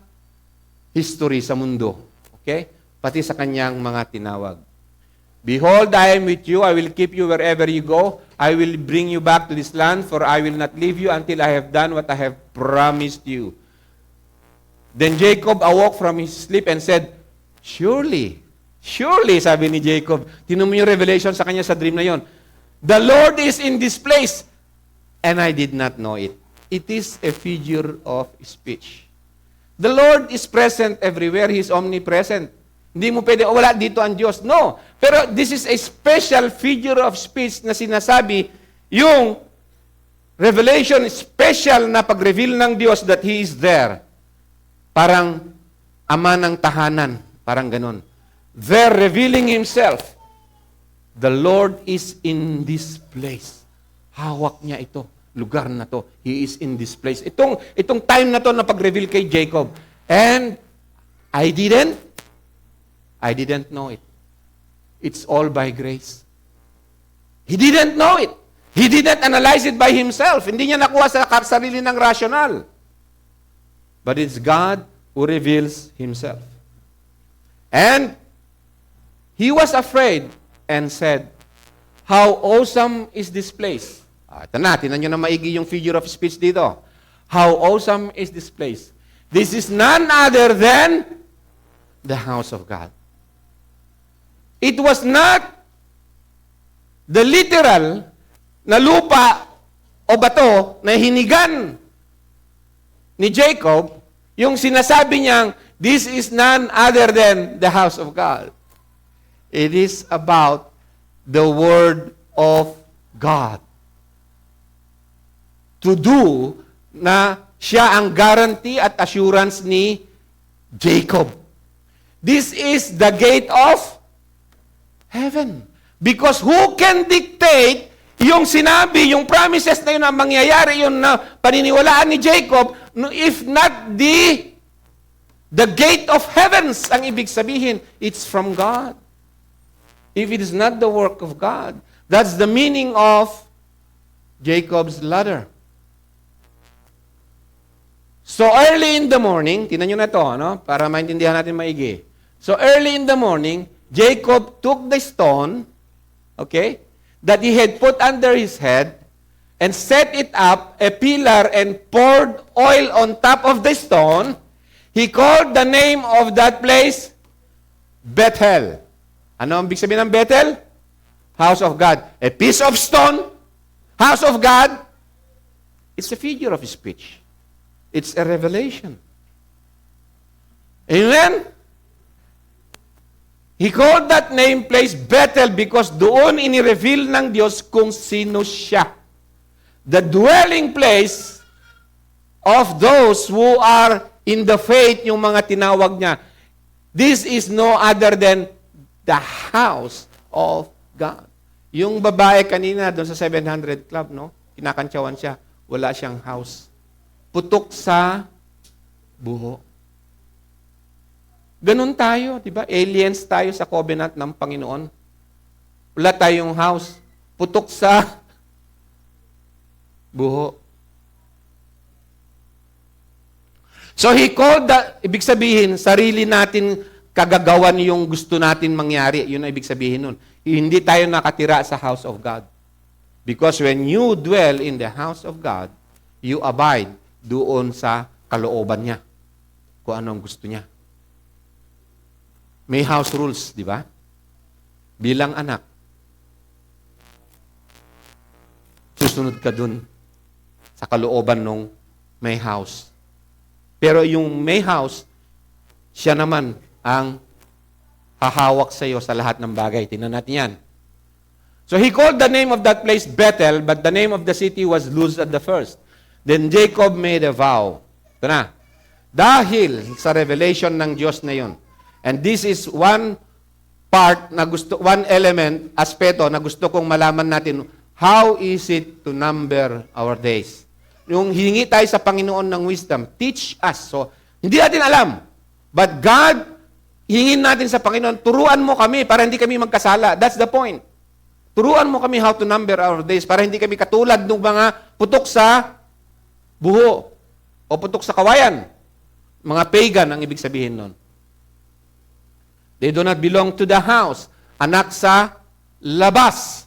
history, sa mundo. Okay? Pati sa kanyang mga tinawag. Behold, I am with you. I will keep you wherever you go. I will bring you back to this land, for I will not leave you until I have done what I have promised you. Then Jacob awoke from his sleep and said, Surely, sabi ni Jacob, tinan mo yung revelation sa kanya sa dream na yon. The Lord is in this place, and I did not know it. It is a figure of speech. The Lord is present everywhere. He is omnipresent. Hindi mo pwede, wala dito ang Diyos. No. Pero this is a special figure of speech na sinasabi, yung revelation, special na pag-reveal ng Diyos that He is there. Parang ama ng tahanan. Parang ganun. There revealing Himself. The Lord is in this place. Hawak niya ito. Lugar na to. He is in this place. Itong time na to na pag-reveal kay Jacob. And I didn't know it. It's all by grace. He didn't know it. He didn't analyze it by himself. Hindi niya nakuha sa sarili ng rational. But it's God who reveals Himself. And he was afraid and said, How awesome is this place? Ito na, tinan nyo na maigi yung figure of speech dito. How awesome is this place? This is none other than the house of God. It was not the literal na lupa o bato na hinigan ni Jacob, yung sinasabi niyang, this is none other than the house of God. It is about the Word of God. To do na siya ang guarantee at assurance ni Jacob. This is the gate of heaven. Because who can dictate yung sinabi, yung promises na yun na mangyayari, yun na paniniwalaan ni Jacob, if not the gate of heavens, ang ibig sabihin, it's from God. If it is not the work of God, that's the meaning of Jacob's ladder. So early in the morning, tinan nyo na ito, no? Para maintindihan natin maigi. So early in the morning, Jacob took the stone, okay, that he had put under his head, and set it up, a pillar, and poured oil on top of the stone. He called the name of that place Bethel. Ano ang ibig sabihin ng Bethel? House of God. A piece of stone, house of God. It's a figure of speech. It's a revelation. Amen? He called that name place Bethel because doon inireveal ng Diyos kung sino siya. The dwelling place of those who are in the faith, yung mga tinawag niya. This is no other than the house of God. Yung babae kanina doon sa 700 Club, no? Kinakantsawan siya. Wala siyang house. Putok sa buho. Ganun tayo, di ba? Aliens tayo sa covenant ng Panginoon. Wala tayong house. Putok sa buho. So he called that, ibig sabihin, sarili natin kagagawan yung gusto natin mangyari. Yun ang ibig sabihin nun. Hindi tayo nakatira sa house of God. Because when you dwell in the house of God, you abide doon sa kalooban niya. Kung ano ang gusto niya. May house rules, di ba? Bilang anak, susunod ka dun sa kalooban ng may house. Pero yung may house, siya naman ang hahawak sa iyo sa lahat ng bagay. Tingnan natin yan. So he called the name of that place Bethel, but the name of the city was Luz at the first. Then Jacob made a vow. Ito na. Dahil sa revelation ng Diyos na yun. And this is one part na gusto, one element, aspeto na gusto kong malaman natin. How is it to number our days? Yung hihingi tayo sa Panginoon ng wisdom, teach us. So, hindi natin alam. But God, hingin natin sa Panginoon, turuan mo kami para hindi kami magkasala. That's the point. Turuan mo kami how to number our days para hindi kami katulad ng mga putok sa buho o putok sa kawayan. Mga pagan ang ibig sabihin nun. They do not belong to the house. Anak sa labas.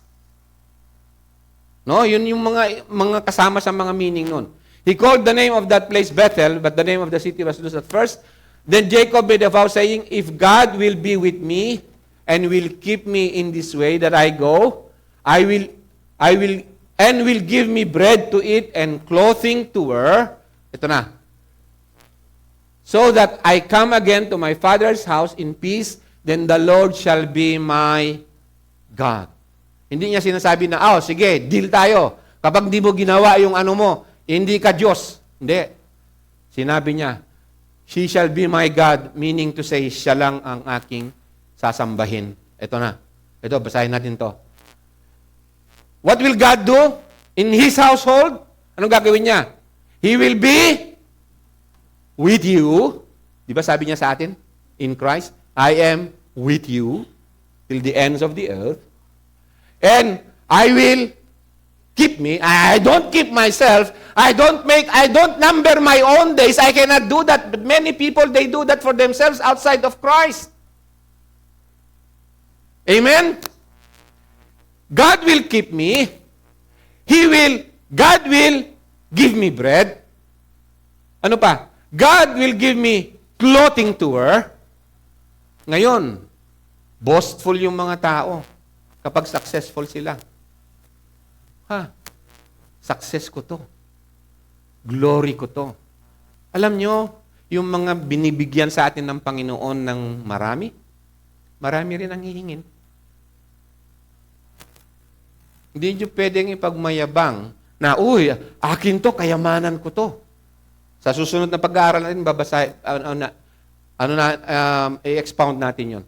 No, yun yung mga kasama sa mga meaning nun. He called the name of that place Bethel, but the name of the city was Luz at first. Then Jacob made a vow saying, if God will be with me and will keep me in this way that I go, I will give me bread to eat and clothing to wear. Ito na. So that I come again to my father's house in peace, then the Lord shall be my God. Hindi niya sinasabi na, sige, deal tayo. Kapag di mo ginawa yung ano mo, hindi ka Diyos. Hindi. Sinabi niya, she shall be my God, meaning to say, siya lang ang aking sasambahin. Ito na. Ito, basahin natin to. What will God do in His household? Anong gagawin niya? He will be with you. Di ba sabi niya sa atin? In Christ, I am with you till the ends of the earth. And I will keep me. I don't keep myself. I don't number my own days. I cannot do that. But many people, they do that for themselves outside of Christ. Amen? God will keep me. God will give me bread. Ano pa? God will give me clothing to wear. Ngayon, boastful yung mga tao kapag successful sila. Success ko to. Glory ko to. Alam nyo, yung mga binibigyan sa atin ng Panginoon ng marami rin ang hihingin. Hindi nyo pwedeng ipagmayabang na, akin to, kayamanan ko to. Sa susunod na pag-aaral natin, i-expound natin yon.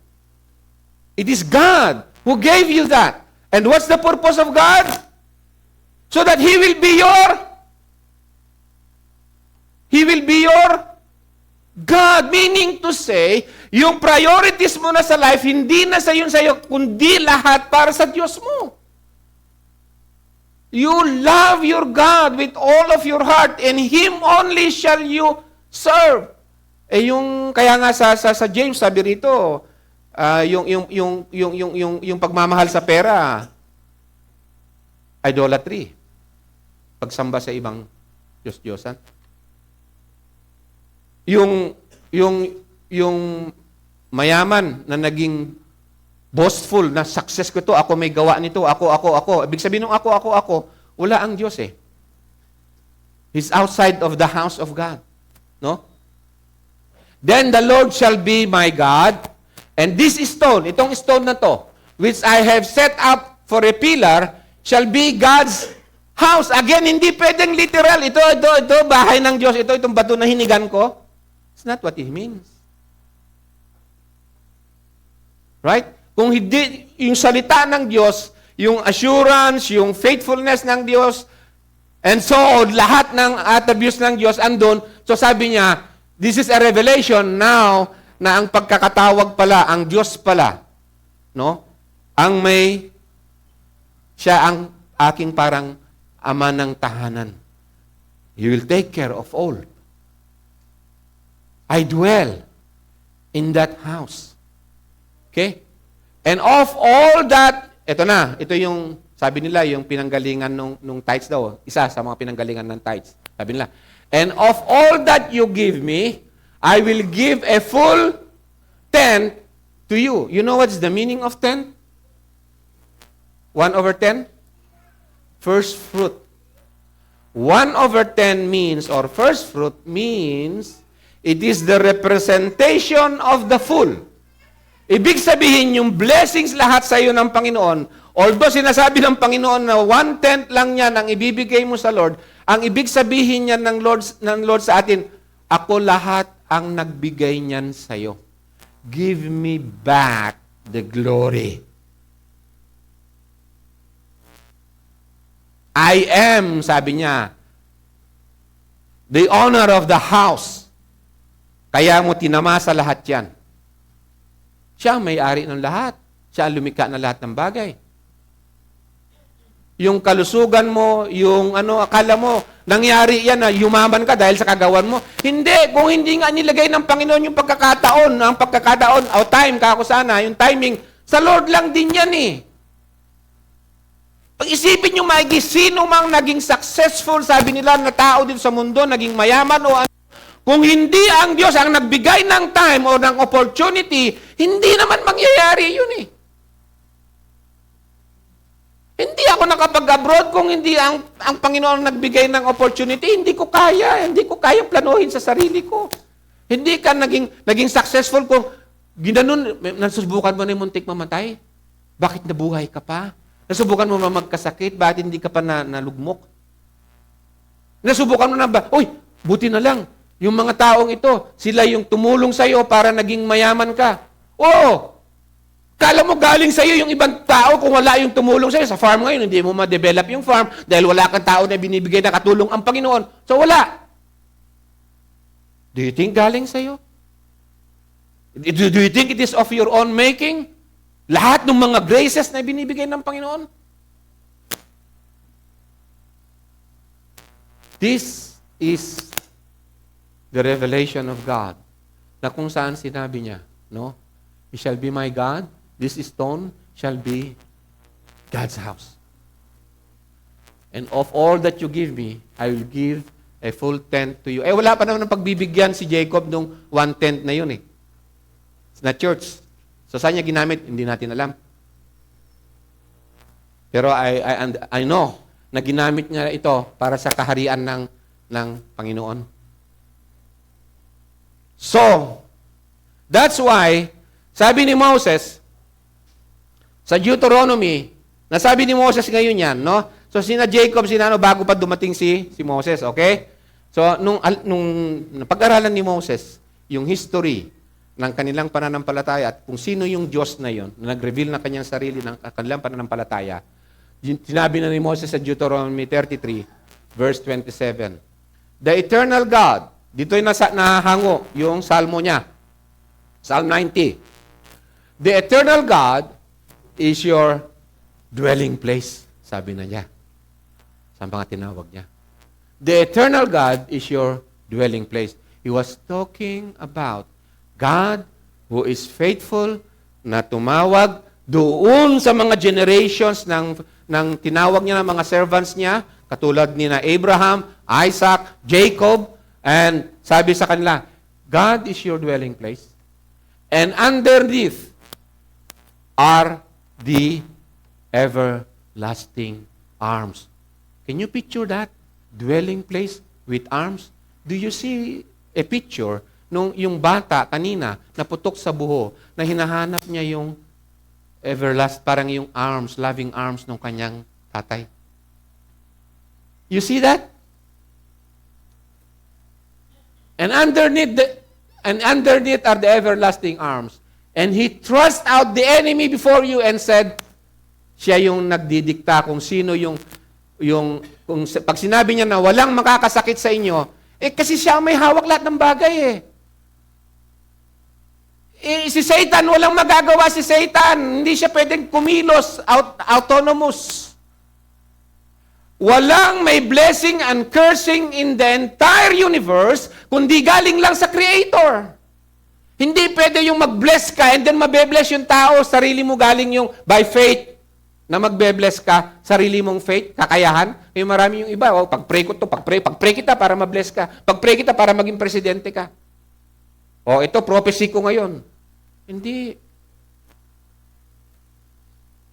It is God who gave you that. And what's the purpose of God? So that He will be your God. Meaning to say, yung priorities mo na sa life, hindi na sa iyo, kundi lahat para sa Diyos mo. You love your God with all of your heart, and Him only shall you serve. Kaya nga sa James, sabi rito, yung pagmamahal sa pera, idolatry. Pagsamba sa ibang Diyos-Diyosan. Yung mayaman na naging boastful na success ko to, ako may gawa nito, ako. Ibig sabihin ng ako, wala ang Diyos eh. He's outside of the house of God. No? Then the Lord shall be my God, and this stone, itong stone na to, which I have set up for a pillar, shall be God's house. Again, hindi pwedeng literal. Ito, bahay ng Diyos. Itong bato na hinigan ko. It's not what it means. Right? Kung hindi, yung salita ng Diyos, yung assurance, yung faithfulness ng Diyos, and so, lahat ng attributes ng Diyos andun. So sabi niya, this is a revelation now. na ang pagkakatawag pala, ang Diyos pala, no? Siya ang aking parang ama ng tahanan. He will take care of all. I dwell in that house. Okay? And of all that, ito yung, sabi nila, yung pinanggalingan nung tithes daw. Isa sa mga pinanggalingan ng tithes. Sabi nila, and of all that you give me, I will give a full tenth to you. You know what's the meaning of tenth? 1/10? First fruit. 1/10 means, or first fruit means, it is the representation of the full. Ibig sabihin, yung blessings lahat sa iyo ng Panginoon, although sinasabi ng Panginoon na 1/10 lang yan ang ibibigay mo sa Lord, ang ibig sabihin niyan ng Lord sa atin, ako lahat ang nagbigay niyan sa iyo. Give me back the glory. I am, sabi niya, the owner of the house. Kaya mo tinamasa lahat yan. Siya ang may-ari ng lahat. Siya ang lumikha ng lahat ng bagay. Yung kalusugan mo, yung akala mo, nangyari yan na yumaman ka dahil sa kagawan mo. Hindi, kung hindi nga nilagay ng Panginoon yung pagkakataon, o time, kako sana, yung timing, sa Lord lang din yan eh. Pag-isipin nyo maigi, sino mang naging successful, sabi nila, na tao dito sa mundo, naging mayaman o ano, kung hindi ang Diyos ang nagbigay ng time o ng opportunity, hindi naman mangyayari yun eh. Hindi ako nakapag-abroad kung hindi ang Panginoon nagbigay ng opportunity. Hindi ko kaya. Hindi ko kaya planuhin sa sarili ko. Hindi ka naging successful kung ginanon, nasubukan mo na yung muntik mamatay. Bakit nabuhay ka pa? Nasubukan mo na magkasakit? Bakit hindi ka pa nalugmok? Nasubukan mo na ba? Uy, buti na lang. Yung mga taong ito, sila yung tumulong sa iyo para naging mayaman ka. Oo! Kala mo galing sa iyo yung ibang tao kung wala yung tumulong sa iyo. Sa farm ngayon, hindi mo ma-develop yung farm dahil wala kang tao na binibigay na katulong ang Panginoon. So wala. Do you think galing sa iyo? Do you think it is of your own making? Lahat ng mga graces na binibigay ng Panginoon? This is the revelation of God. Na kung saan sinabi niya, no? He shall be my God. This stone shall be God's house. And of all that you give me, I will give a full tenth to you. Wala pa naman ng pagbibigyan si Jacob nung 1/10 na yun eh. It's not church. So saan niya ginamit? Hindi natin alam. Pero I know na ginamit niya ito para sa kaharian ng Panginoon. So, that's why, sabi ni Moses, sa Deuteronomy, nasabi ni Moses ngayon yan, no? So, sina Jacob, bago pa dumating si Moses, okay? So, nung pag-aralan ni Moses, yung history ng kanilang pananampalataya at kung sino yung Diyos na yon, na nag-reveal na kanyang sarili ng kanilang pananampalataya, sinabi na ni Moses sa Deuteronomy 33, verse 27, the eternal God, dito'y nahango yung salmo niya, Psalm 90, the eternal God is your dwelling place, sabi na niya. Sa mga tinawag niya. The eternal God is your dwelling place. He was talking about God who is faithful na tumawag doon sa mga generations ng tinawag niya ng mga servants niya, katulad ni na Abraham, Isaac, Jacob, and sabi sa kanila, God is your dwelling place. And underneath are the everlasting arms. Can you picture that? Dwelling place with arms? Do you see a picture nung yung bata kanina naputok sa buho na hinahanap niya yung parang yung arms, loving arms ng kanyang tatay? You see that? And underneath are the everlasting arms. And he thrust out the enemy before you and said, siya yung nagdidikta kung sino pag sinabi niya na walang makakasakit sa inyo, kasi siya may hawak lahat ng bagay eh. Si Satan, walang magagawa si Satan. Hindi siya pwedeng kumilos, autonomous. Walang may blessing and cursing in the entire universe, kundi galing lang sa Creator. Hindi pwede yung mag-bless ka and then mabe-bless yung tao, sarili mo galing yung by faith na magbe-bless ka, sarili mong faith, kakayahan. Yung marami yung iba, pag-pray ko to, pag-pray kita para ma-bless ka, pag-pray kita para maging presidente ka. Ito, prophecy ko ngayon. Hindi.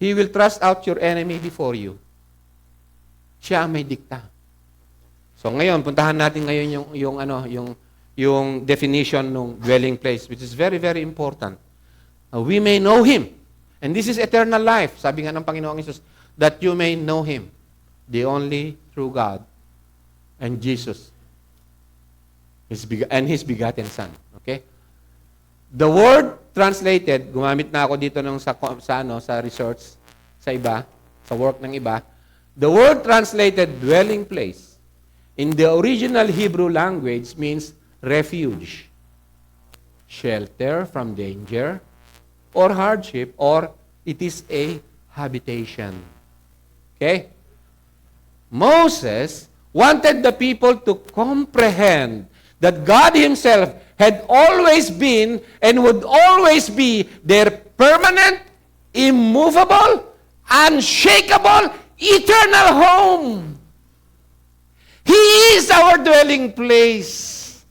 He will thrust out your enemy before you. Siya ang may dikta. So ngayon, puntahan natin ngayon yung definition ng dwelling place, which is very, very important. We may know Him. And this is eternal life. Sabi nga ng Panginoong Hesus, that you may know Him, the only true God, and Jesus, and His begotten Son. Okay? The word translated, gumamit na ako dito sa research, sa iba, sa work ng iba, the word translated dwelling place in the original Hebrew language means refuge, shelter from danger or hardship, or it is a habitation. Okay? Moses wanted the people to comprehend that God Himself had always been and would always be their permanent, immovable, unshakable, eternal home. He is our dwelling place.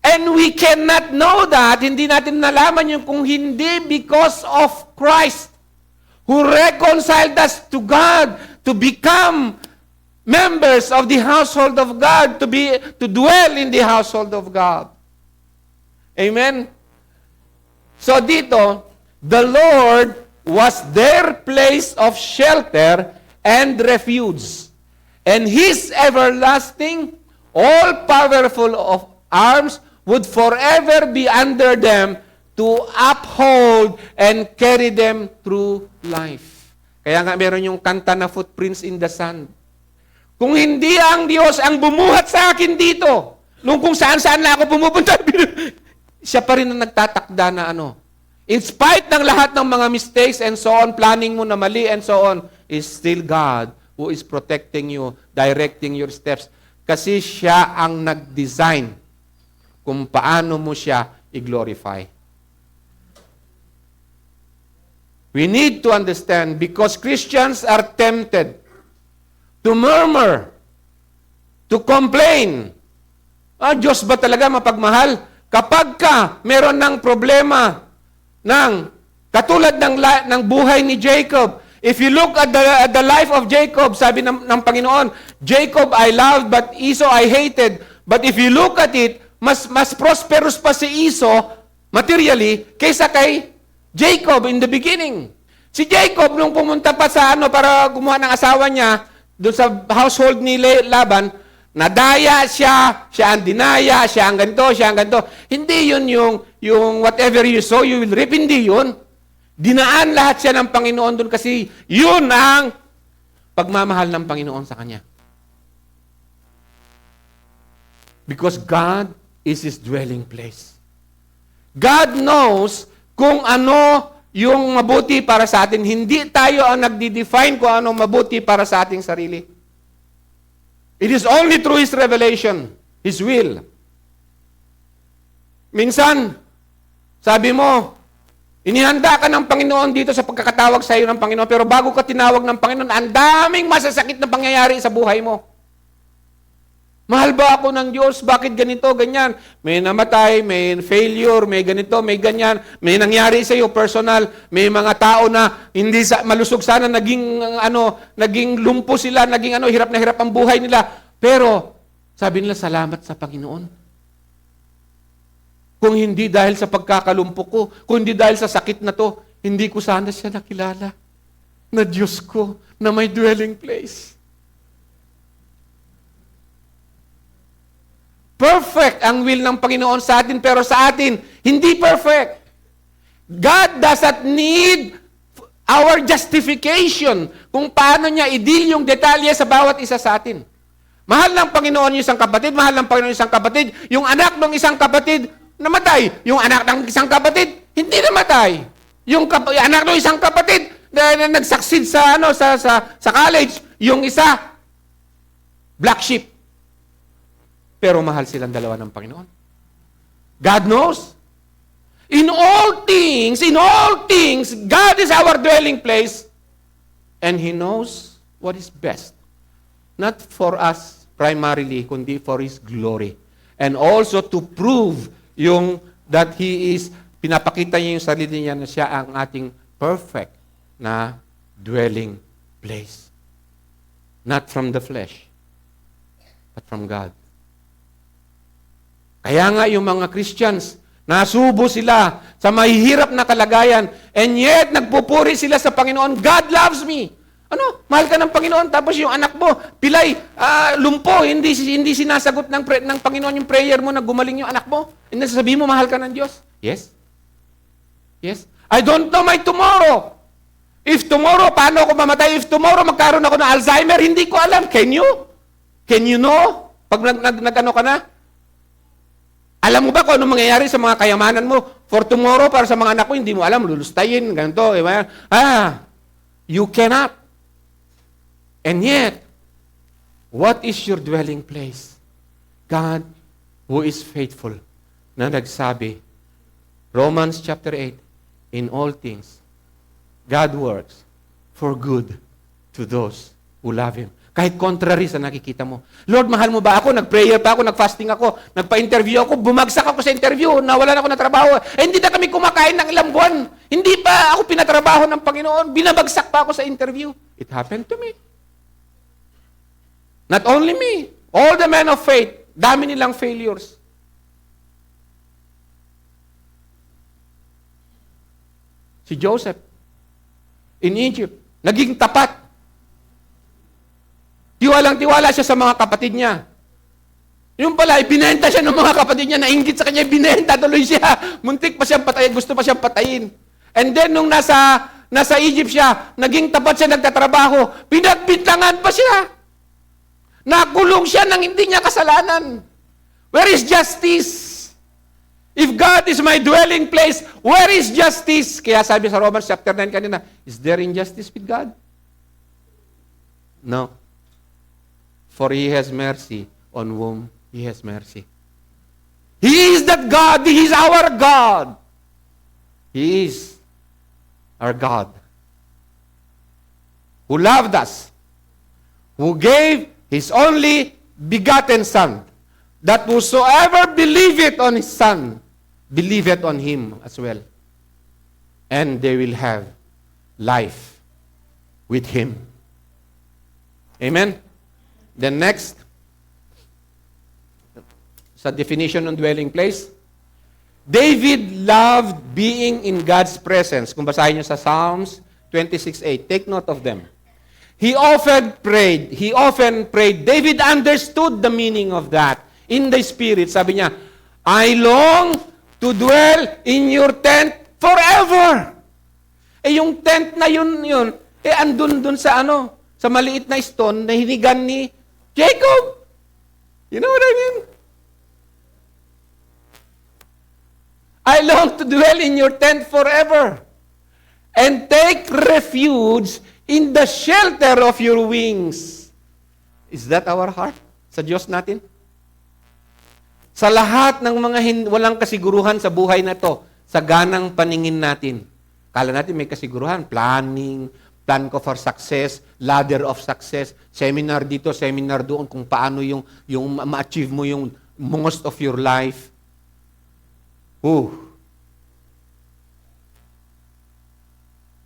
And we cannot know that, hindi natin nalaman yun kung hindi because of Christ, who reconciled us to God, to become members of the household of God, to dwell in the household of God. Amen? So dito, the Lord was their place of shelter and refuge. And His everlasting, all-powerful of arms would forever be under them to uphold and carry them through life. Kaya nga meron yung kanta na Footprints in the Sand. Kung hindi ang Diyos ang bumuhat sa akin dito, nung kung saan-saan na ako pumupunta, siya pa rin ang nagtatakda na in spite ng lahat ng mga mistakes and so on, planning mo na mali and so on, is still God who is protecting you, directing your steps. Kasi siya ang nag-design kung paano mo siya i-glorify. We need to understand because Christians are tempted to murmur, to complain. Diyos ba talaga mapagmahal? Kapag ka meron ng problema katulad ng buhay ni Jacob, if you look at the life of Jacob, sabi ng Panginoon, Jacob I loved but Esau I hated. But if you look at it, mas prosperous pa si Esau materially kaysa kay Jacob in the beginning. Si Jacob nung pumunta pa sa para gumawa ng asawa niya doon sa household ni Laban, nadaya siya ang dinaya, siya ang ganito. Hindi yun yung whatever you sow, you will reap. Hindi yun. Dinaan lahat siya ng Panginoon doon kasi yun ang pagmamahal ng Panginoon sa kanya. Because God is His dwelling place. God knows kung ano yung mabuti para sa atin. Hindi tayo ang nagdi-define kung ano mabuti para sa ating sarili. It is only through His revelation, His will. Minsan, sabi mo, inihanda ka ng Panginoon dito sa pagkakatawag sa iyo ng Panginoon, pero bago ka tinawag ng Panginoon, ang daming masasakit na pangyayari sa buhay mo. Mahal ba ako ng Diyos? Bakit ganito, ganyan? May namatay, may failure, may ganito, may ganyan. May nangyari sa iyo personal. May mga tao na hindi malusog sana, naging lumpo sila, hirap na hirap ang buhay nila. Pero, sabi nila, salamat sa Panginoon. Kung hindi dahil sa pagkakalumpo ko, kung hindi dahil sa sakit na to, hindi ko sana siya nakilala na Diyos ko, na may dwelling place. Perfect ang will ng Panginoon sa atin, pero sa atin, hindi perfect. God doesn't need our justification kung paano niya i-deal yung detalye sa bawat isa sa atin. Mahal ng Panginoon yung isang kapatid, mahal ng Panginoon yung isang kapatid, yung anak ng isang kapatid, Namatay. Yung anak ng isang kapatid, hindi namatay. Yung anak ng isang kapatid na nag-succeed sa college, yung isa, black sheep. Pero mahal silang dalawa ng Panginoon. God knows. In all things, God is our dwelling place. And He knows what is best. Not for us primarily, kundi for His glory. And also to prove that He is, pinapakita niya yung sarili niya na siya ang ating perfect na dwelling place. Not from the flesh, but from God. Kaya nga yung mga Christians, nasubo sila sa mahihirap na kalagayan, and yet nagpupuri sila sa Panginoon, God loves me. Ano? Mahal ka ng Panginoon, tapos yung anak mo, pilay, lumpo, hindi sinasagot ng Panginoon yung prayer mo na gumaling yung anak mo. And sasabihin mo, mahal ka ng Diyos. Yes? Yes? I don't know my tomorrow. If tomorrow, paano ako mamatay? If tomorrow, magkaroon ako ng Alzheimer, hindi ko alam. Can you? Can you know? Pag nag-ano ka na? Alam mo ba kung ano mangyayari sa mga kayamanan mo for tomorrow para sa mga anak mo? Hindi mo alam, lulustayin, ganito. You cannot. And yet, what is your dwelling place? God who is faithful na nagsabi, Romans chapter 8, in all things, God works for good to those who love Him. Kahit contrary sa nakikita mo. Lord, mahal mo ba ako? Nag-prayer pa ako, nag-fasting ako, nagpa-interview ako, bumagsak ako sa interview, nawalan ako ng trabaho. Hindi na kami kumakain ng ilang buwan. Hindi pa ako pinatrabaho ng Panginoon. Binabagsak pa ako sa interview. It happened to me. Not only me. All the men of faith, dami nilang failures. Si Joseph, in Egypt, naging tapat. Tiwalang-tiwala siya sa mga kapatid niya. Yung pala, ibinenta siya ng mga kapatid niya, nainggit sa kanya, ibinenta tuloy siya. Muntik pa siyang patayin, gusto pa siyang patayin. And then, nung nasa Egypt siya, naging tapat siya, nagtatrabaho, pinagbintangan pa siya. Nakulong siya nang hindi niya kasalanan. Where is justice? If God is my dwelling place, where is justice? Kaya sabi sa Romans chapter 9 kanina, is there injustice with God? No. For He has mercy on whom He has mercy. He is that God. He is our God. He is our God. Who loved us. Who gave His only begotten Son. That whosoever believeth on His Son, believeth on Him as well. And they will have life with Him. Amen? Then next, sa definition ng dwelling place, David loved being in God's presence. Kung basahin niyo sa Psalms 26:8, take note of them. He often prayed. David understood the meaning of that. In the Spirit, sabi niya, I long to dwell in your tent forever. Yung tent na yun, andun sa sa maliit na stone na hinigan ni Jacob. You know what I mean? I long to dwell in your tent forever and take refuge in the shelter of your wings. Is that our heart sa Diyos natin? Sa lahat ng mga walang kasiguruhan sa buhay na to, sa ganang paningin natin. Kala natin may kasiguruhan, plan ko for success, ladder of success, seminar dito, seminar doon, kung paano yung ma-achieve mo yung most of your life.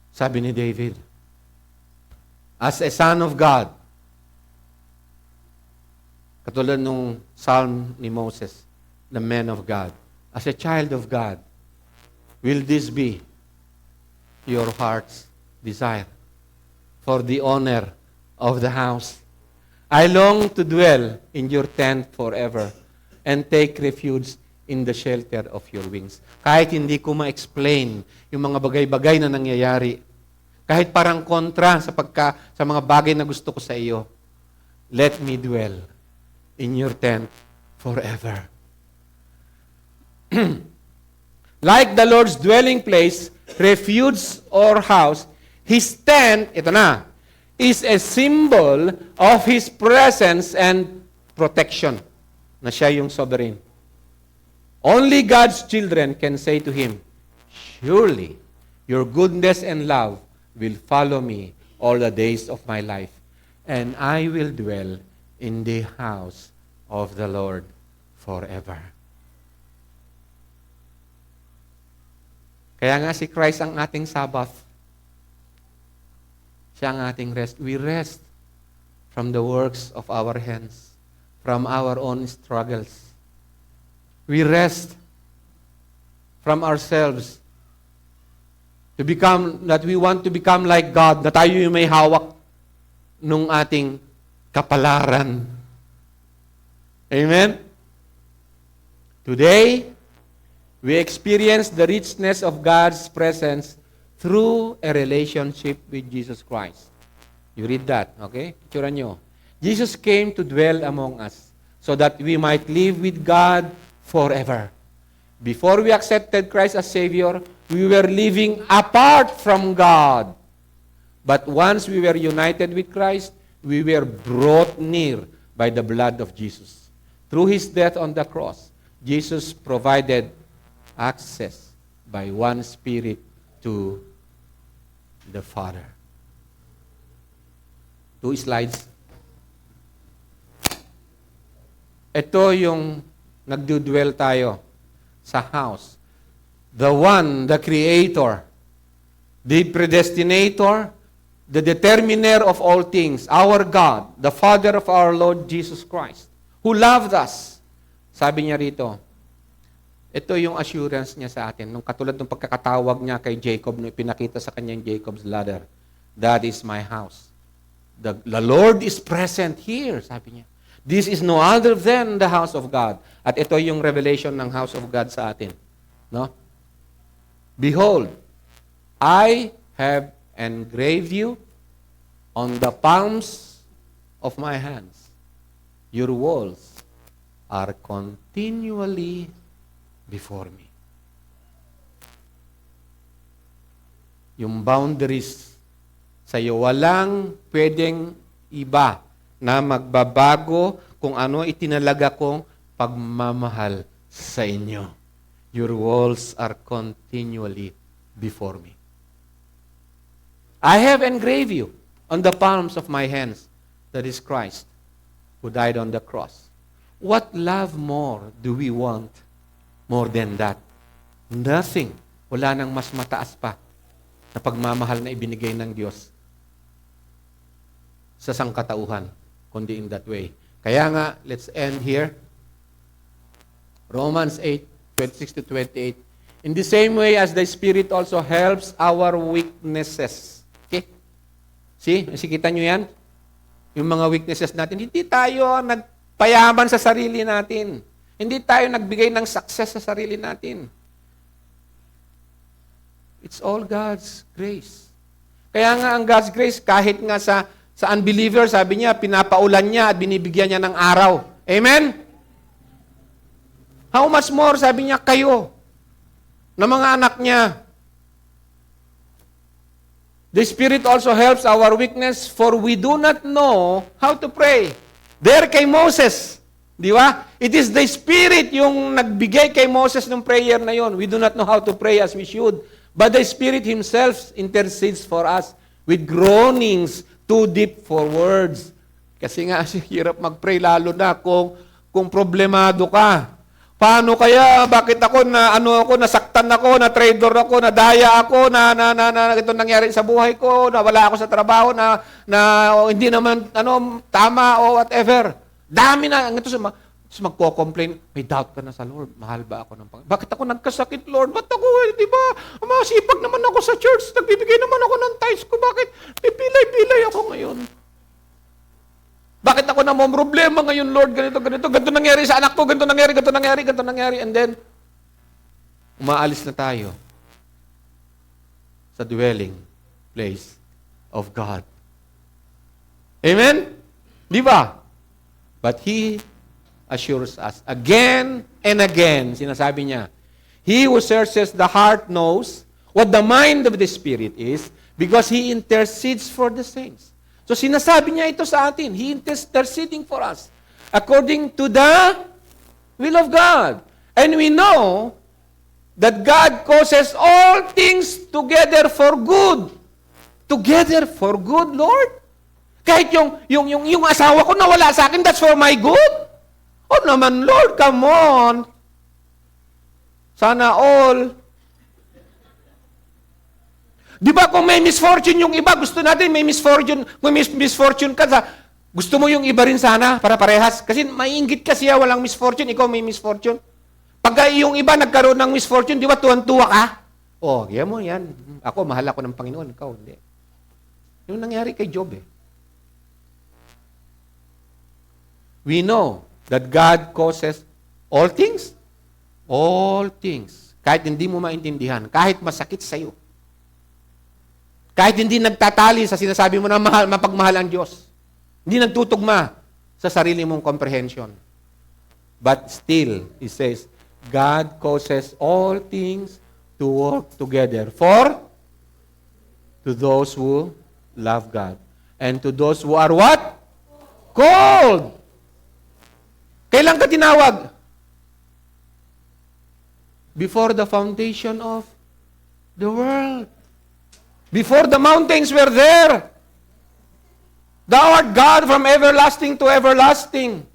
Sabi ni David, as a son of God, katulad nung psalm ni Moses, the man of God, as a child of God, will this be your heart's desire? For the honor of the house. I long to dwell in your tent forever and take refuge in the shelter of your wings. Kahit hindi ko ma-explain yung mga bagay-bagay na nangyayari, kahit parang kontra sa mga bagay na gusto ko sa iyo, let me dwell in your tent forever. Like the Lord's dwelling place, refuge or house, His tent, ito na, is a symbol of His presence and protection. Na siya yung sovereign. Only God's children can say to Him, surely your goodness and love will follow me all the days of my life, and I will dwell in the house of the Lord forever. Kaya nga si Christ ang ating Sabbath. Siya ang ating rest. We rest from the works of our hands, from our own struggles. We rest from ourselves that we want to become like God, na tayo yung may hawak nung ating kapalaran. Amen? Today, we experience the richness of God's presence through a relationship with Jesus Christ. You read that, okay? Picture nyo. Jesus came to dwell among us so that we might live with God forever. Before we accepted Christ as Savior, we were living apart from God. But once we were united with Christ, we were brought near by the blood of Jesus. Through His death on the cross, Jesus provided access by one Spirit to the Father. 2 slides. Ito yung nagdudwell tayo sa house. The one, the Creator, the Predestinator, the Determiner of all things, our God, the Father of our Lord Jesus Christ, who loved us. Sabi niya rito, ito yung assurance niya sa atin. Nung katulad ng pagkakatawag niya kay Jacob, nung ipinakita sa kanya yung Jacob's ladder, that is my house. The Lord is present here, sabi niya. This is no other than the house of God. At ito yung revelation ng house of God sa atin. No? Behold, I have engraved you on the palms of my hands. Your walls are continually before me. Yung boundaries sa iyo, walang pwedeng iba na magbabago kung ano itinalaga kong pagmamahal sa inyo. Your walls are continually before me. I have engraved you on the palms of my hands. That is Christ, who died on the cross. What love more do we want more than that? Nothing. Wala nang mas mataas pa na pagmamahal na ibinigay ng Diyos sa sangkatauhan, kundi in that way. Kaya nga, let's end here. Romans 8:26-28. In the same way as the Spirit also helps our weaknesses. Okay? See? Nakikita nyo yan? Yung mga weaknesses natin. Hindi tayo nagpayaman sa sarili natin. Hindi tayo nagbigay ng success sa sarili natin. It's all God's grace. Kaya nga ang God's grace, kahit nga sa unbeliever, sabi niya, pinapaulan niya at binibigyan niya ng araw. Amen? How much more, sabi niya, kayo, na mga anak niya. The Spirit also helps our weakness, for we do not know how to pray. There kay Moses, di ba? It is the Spirit yung nagbigay kay Moses ng prayer na yon. We do not know how to pray as we should. But the Spirit Himself intercedes for us with groanings too deep for words. Kasi nga, hirap mag-pray lalo na kung problemado ka. Paano kaya, bakit ako nasaktan ako, na traitor ako, nadaya ako, ito nangyari sa buhay ko, nawala ako sa trabaho, hindi naman, tama o whatever. Dami na, magko-complain, may doubt ka na sa Lord, mahal ba ako ng Panginoon? Bakit ako nagkasakit, Lord? Ba't ako, di ba? Masipag naman ako sa church, nagbibigay naman ako ng tithes ko, bakit pipilay-pilay ako ngayon? Bakit ako na may problema ngayon, Lord? Ganito nangyari sa anak ko, ganito nangyari. And then, umaalis na tayo sa dwelling place of God. Amen? Di ba? But He assures us again and again, sinasabi niya, He who searches the heart knows what the mind of the Spirit is because He intercedes for the saints. So sinasabi niya ito sa atin. He interceding for us according to the will of God. And we know that God causes all things together for good. Together for good, Lord. Kahit yung asawa ko nawala sa akin, that's for my good. Oh naman, Lord, come on. Sana all. Di ba kung may misfortune yung iba, gusto natin may misfortune. Kung may misfortune ka, gusto mo yung iba rin sana para parehas. Kasi maiinggit ka siya, walang misfortune, ikaw may misfortune. Pagka yung iba nagkaroon ng misfortune, di ba tuwan-tuwa ka? Oh, yan mo yan. Ako, mahal ako ng Panginoon, ikaw hindi. Yung nangyari kay Job eh. We know that God causes all things. All things. Kahit hindi mo maintindihan, kahit masakit sa'yo. Kahit hindi nagtatali sa sinasabi mo na mapagmahal ang Diyos. Hindi nagtutugma sa sarili mong comprehension. But still, He says, God causes all things to work together to those who love God. And to those who are what? Called. Kailan ka tinawag? Before the foundation of the world. Before the mountains were there. Thou art God from everlasting to everlasting.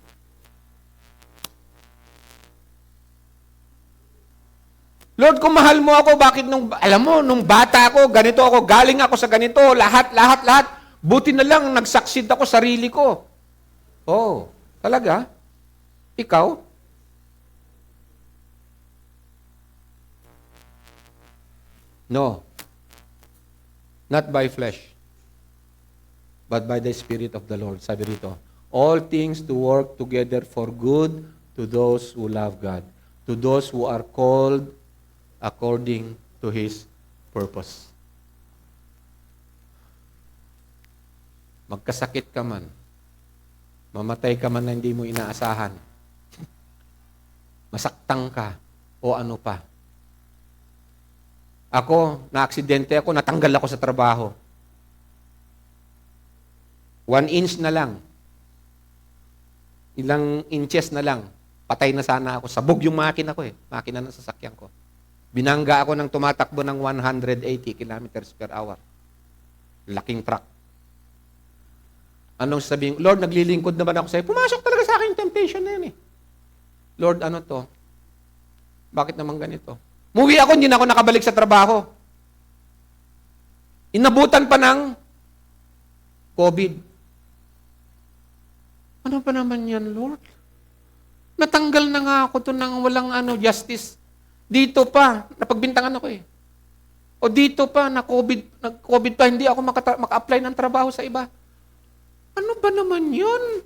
Lord, kung mahal mo ako, bakit nung bata ako, ganito ako, galing ako sa ganito, lahat. Buti na lang, nagsaksid ako sarili ko. Oh, talaga? Ikaw? No. Not by flesh, but by the Spirit of the Lord. Sabi rito, all things to work together for good to those who love God, to those who are called according to His purpose. Magkasakit ka man, mamatay ka man na hindi mo inaasahan, masaktan ka, o ano pa. Ako, na-aksidente ako, natanggal ako sa trabaho. 1 inch na lang. Ilang inches na lang. Patay na sana ako. Sabog yung makina ko eh. Makina ng sasakyan ko. Binangga ako ng tumatakbo ng 180 kilometers per hour. Laking truck. Anong sabihin? Lord, naglilingkod naman ako sa'yo. Pumasok talaga sa akin yung temptation na yun eh. Lord, ano to? Bakit naman ganito? Muwi ako, hindi na ako nakabalik sa trabaho. Inabutan pa ng COVID. Ano pa naman yan, Lord? Natanggal na nga ako to ng walang justice. Dito pa, napagbintangan ako eh. O dito pa, nag-COVID pa, hindi ako maka-apply ng trabaho sa iba. Ano ba naman yun?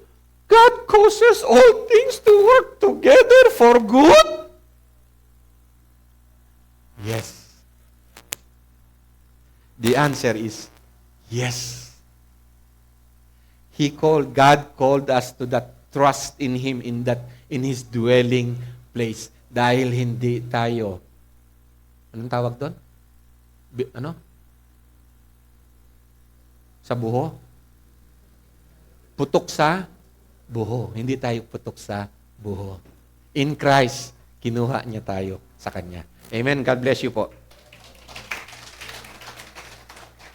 God causes all things to work together for good? Yes. The answer is yes. God called us to that trust in Him, in His dwelling place. Dahil hindi tayo, anong tawag doon? Sa buho? Putok sa buho. Hindi tayo putok sa buho. In Christ, kinuha niya tayo sa Kanya. Amen. God bless you po.